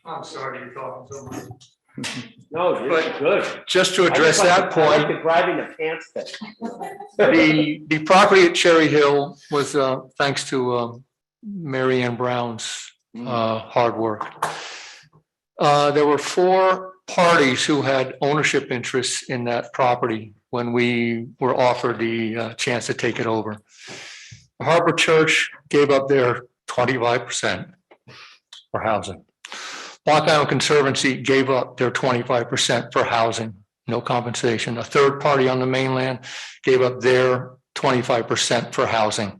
I'm sorry, you're talking so much. No, you're good. Just to address that I like point, the driving the pants thing. the property at Cherry Hill was thanks to Mary Ann Brown's hard work. There were 4 parties who had ownership interests in that property when we were offered the chance to take it over. Harbor Church gave up their 25% for housing. Block Island Conservancy gave up their 25% for housing, no compensation. A third party on the mainland gave up their 25% for housing.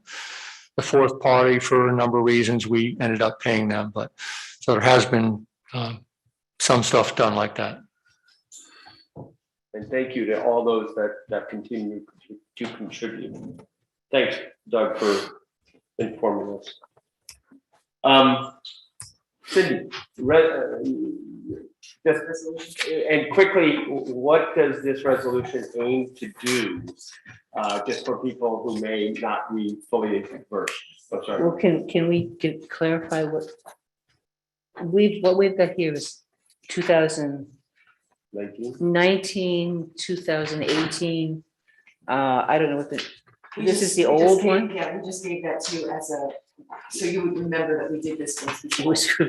The fourth party, for a number of reasons, we ended up paying them, but so there has been some stuff done like that. And thank you to all those that continue to contribute. Thanks, Doug, for informing us. Cindy, and quickly, what does this resolution aim to do? Just for people who may not be fully versed. I'm sorry. Well, can we clarify what we've got here is 2019, 2018. I don't know what this is the old one? Yeah, we just gave that to you as a, so you would remember that we did this once It before. was- I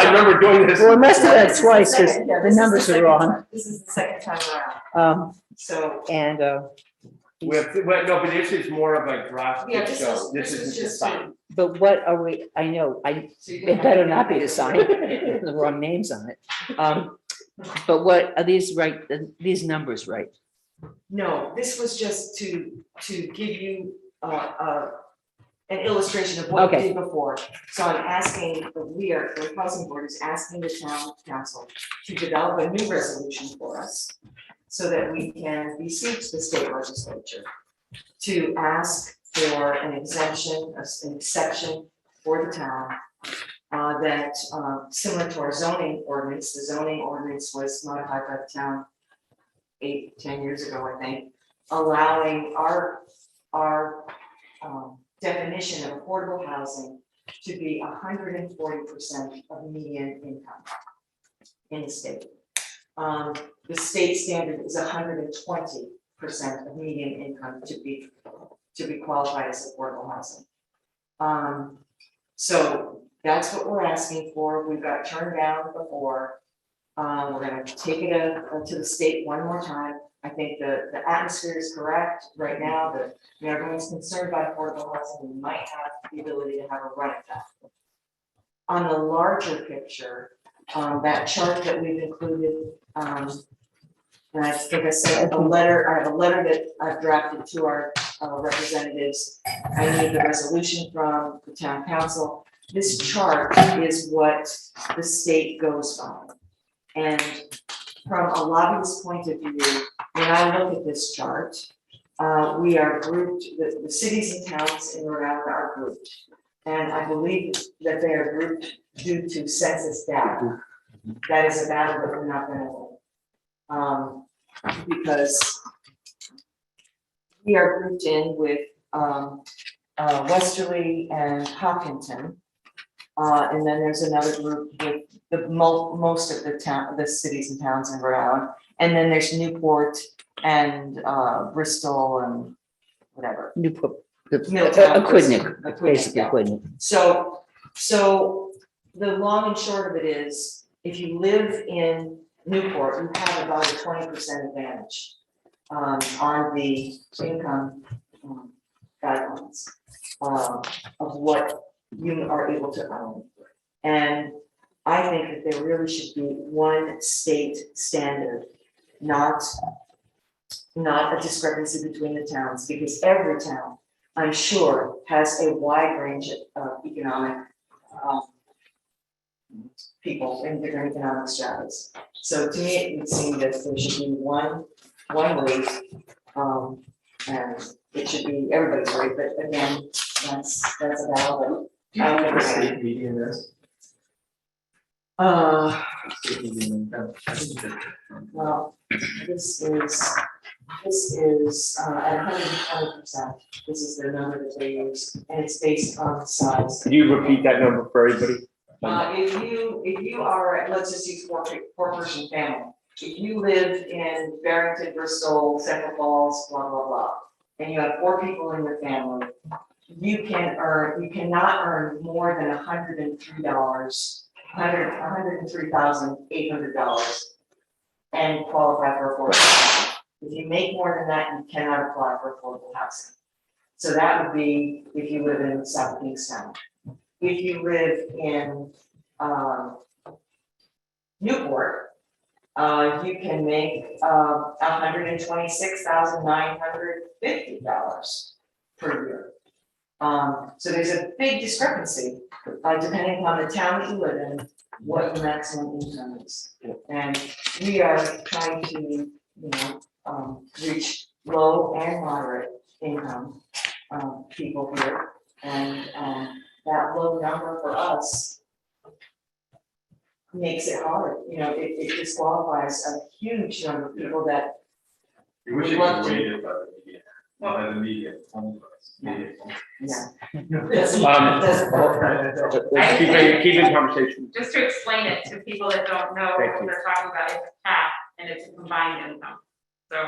remember doing this. Well, it must have been twice because Yeah, the this is numbers are second wrong. time- This is the second time around, so. And No, but this is more of a draft Yeah, to this show. is- This this is isn't just just sign. but what are we, I know, so you it don't better have- not be the sign, the wrong names on it. But what are these right, these numbers right? No, this was just to give you an illustration of what we Okay. did before. So I'm asking, the housing board is asking the town council to develop a new resolution for us so that we can beseech the state legislature to ask for an exemption, an exception for the town that similar to our zoning ordinance. The zoning ordinance was modified by the town 8-10 years ago, I think, allowing our definition of affordable housing to be 140% of median income in the state. The state standard is 120% of median income to be qualified as affordable housing. So that's what we're asking for. We've got turned down before. We're gonna take it to the state one more time. I think the atmosphere is correct right now, that everyone's concerned about affordable housing. We might have the ability to have a run at that. On the larger picture, that chart that we've included, and I think I sent I have a letter that I've drafted to our representatives. I need the resolution from the town council. This chart is what the state goes by. And from a lobbyist point of view, when I look at this chart, we are grouped, the cities and towns in Rhode Island are grouped. And I believe that they are grouped due to census data. That is a battle that we're not gonna win. Because we are grouped in with Westerly and Hopkinton. And then there's another group with the most of the cities and towns in Rhode Island. And then there's Newport and Bristol and whatever. Newport, Middletown, Aquidneck, Aquidneck, basically yeah. Aquidneck. So the long and short of it is, if you live in Newport, you have about a 20% advantage on the income guidelines of what you are able to own. And I think that there really should be one state standard, not a discrepancy between the towns, because every town, I'm sure, has a wide range of economic people in different economic stratas. So to me, it would seem that there should be one rate, and it should be everybody's rate, but again, that's a valid. The state median is. Well, this is at 120%. This is the number that they use, and it's based on size. Could you repeat that number for everybody? If you are, let's just use four-person family. If you live in Barrington, Bristol, Central Falls, blah, blah, blah, and you have 4 people in your family, you cannot earn more than $103,800 and qualify for affordable housing. If you make more than that, you cannot apply for affordable housing. So that would be if you live in South Kingstown. If you live in Newport, you can make $126,950 per year. So there's a big discrepancy, depending upon the town that you live in, what the maximum income is. And we are trying to, reach low and moderate income people here. And that low number for us makes it hard, it disqualifies a huge number of people that. You wish would it love could to- wait it by the median. Yeah. Keeping conversation. Just to explain it to people that don't know Thank what you. they're talking about, it's a cap and it's a combined income. So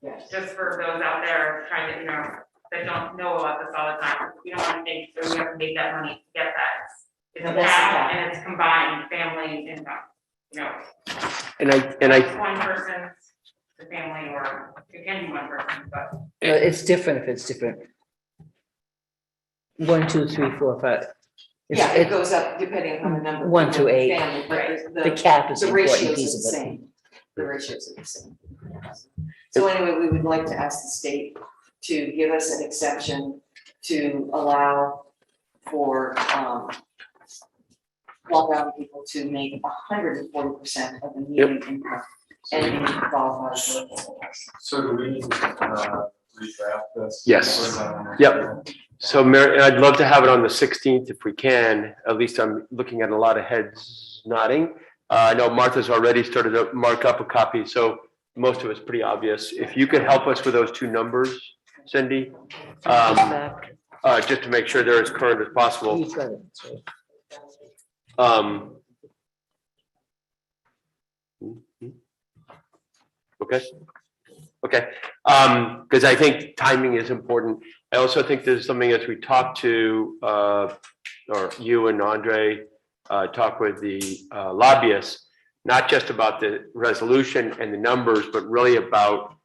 Yes. just for those out there trying to, that don't know about this all the time, we don't want to think that we have to make that money to get that. It's No, a that's the cap cap. and it's combined family income, And I, It's one person's the family or it can be one person, but It's different if it's different. 1, 2, 3, 4, 5. It's- Yeah, it it- goes up depending on the number. of 1 people to in the 8. family, but The cap is the the important ratios piece are the of it. same. The ratios are the same. So anyway, we would like to ask the state to give us an exception to allow for Block Island people to make 140% of the median income and qualify for. So do we need to redraft this? Yes. Yep. So Mary, I'd love to have it on the 16th if we can. At least I'm looking at a lot of heads nodding. I know Martha's already started to mark up a copy, so most of it's pretty obvious. If you could help us with those two numbers, Cindy, just to make sure they're as current as possible. You got it, sorry. Okay. Okay, because I think timing is important. I also think there's something as we talk to, or you and Andre, talk with the lobbyists, not just about the resolution and the numbers, but really about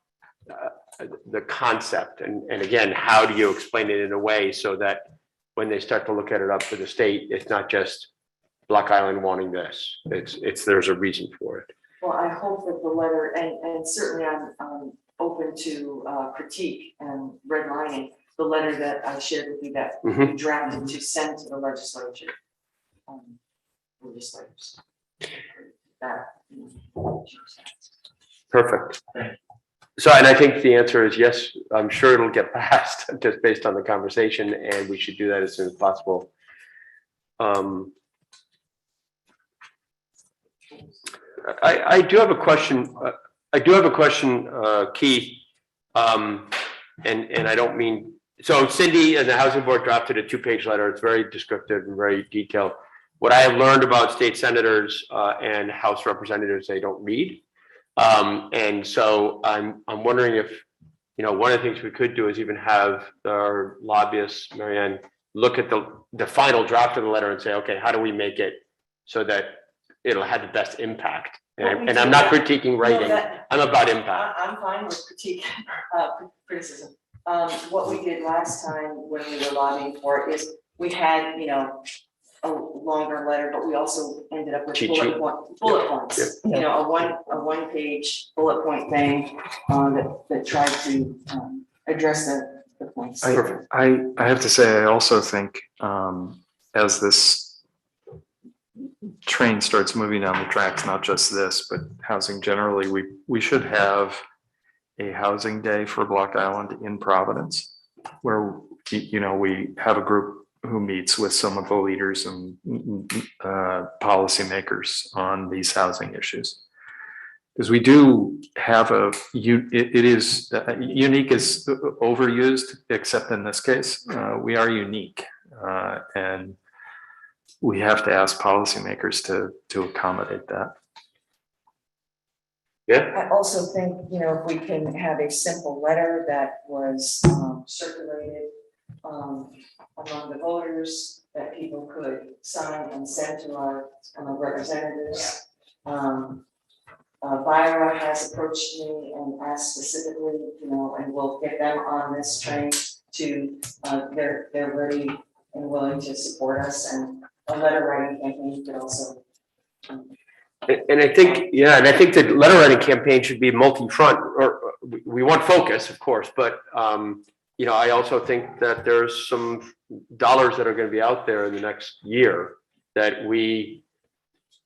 the concept. And again, how do you explain it in a way so that when they start to look at it up for the state, it's not just Block Island wanting this. It's there's a reason for it. Well, I hope that the letter, and certainly I'm open to critique and redlining the letter that I shared with you that we drafted to send to the legislature. Legislators. That. Perfect. So, and I think the answer is yes, I'm sure it'll get passed just based on the conversation, and we should do that as soon as possible. I do have a question. Keith. And I don't mean, so Cindy and the Housing Board drafted a 2-page letter. It's very descriptive and very detailed. What I have learned about state senators and House representatives, they don't read. And so I'm wondering if, one of the things we could do is even have our lobbyists, Marianne, look at the final draft of the letter and say, okay, how do we make it so that it'll have the best impact? And I'm not critiquing writing, I'm about impact. I'm fine with critique, criticism. What we did last time when we were lobbying for it is we had, a longer letter, but we also ended up with Cheat sheet. bullet points. A one-page bullet point thing that tried to address the points. I have to say, I also think as this train starts moving down the tracks, not just this, but housing generally, we should have a housing day for Block Island in Providence, where, we have a group who meets with some of the leaders and policymakers on these housing issues. Because we do have it is unique is overused, except in this case, we are unique. And we have to ask policymakers to accommodate that. Yeah. I also think, if we can have a simple letter that was circulated among the voters that people could sign and send to our representatives. Byra has approached me and asked specifically, and we'll get them on this train to, they're ready and willing to support us, and a letter writing campaign could also And I think, yeah, and I think the letter writing campaign should be multi-front, or we want focus, of course, but, you know, I also think that there's some dollars that are gonna be out there in the next year that we,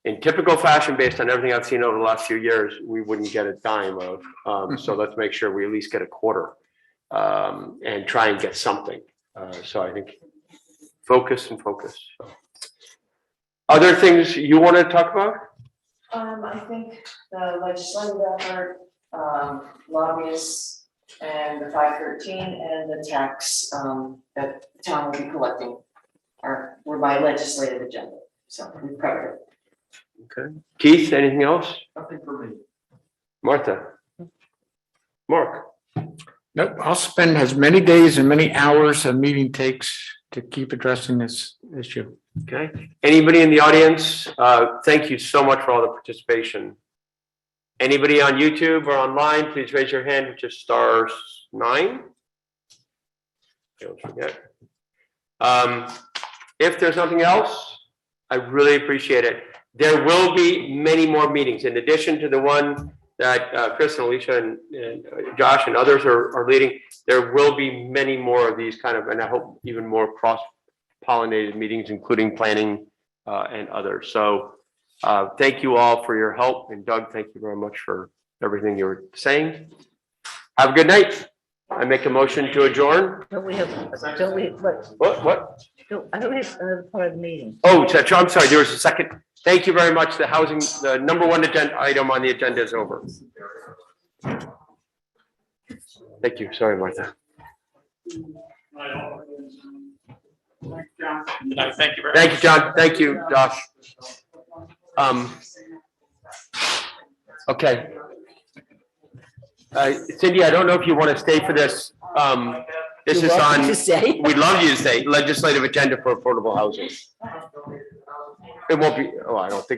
in typical fashion, based on everything I've seen over the last few years, we wouldn't get a dime of. So let's make sure we at least get a quarter, and try and get something. So I think focus and focus. So. Other things you want to talk about? I think the legislative effort, lobbyists, and the 513 and the tax that the town will be collecting were my legislative agenda. So we've covered it. Okay. Keith, anything else? Nothing for me. Martha? Mark? Nope, I'll spend as many days and many hours a meeting takes to keep addressing this issue. Okay. Anybody in the audience? Thank you so much for all the participation. Anybody on YouTube or online, please raise your hand, which is *9. Don't forget. If there's nothing else, I really appreciate it. There will be many more meetings in addition to the one that Chris and Alicia and Josh and others are leading. There will be many more of these kind of, and I hope even more cross-pollinated meetings, including planning and others. So thank you all for your help. And Doug, thank you very much for everything you were saying. Have a good night. I make a motion to adjourn. Don't we have, don't we, What? I don't have another part of the meeting. Oh, I'm sorry, there was a second. Thank you very much. The housing, the number one agenda item on the agenda is over. Thank you. Sorry, Martha. Good night, thank you very much. Thank you, John. Thank you, Josh. Okay. Cindy, I don't know if you want to stay for this. This is on, we'd love you to stay, legislative agenda for affordable housing. It won't be, oh, I don't think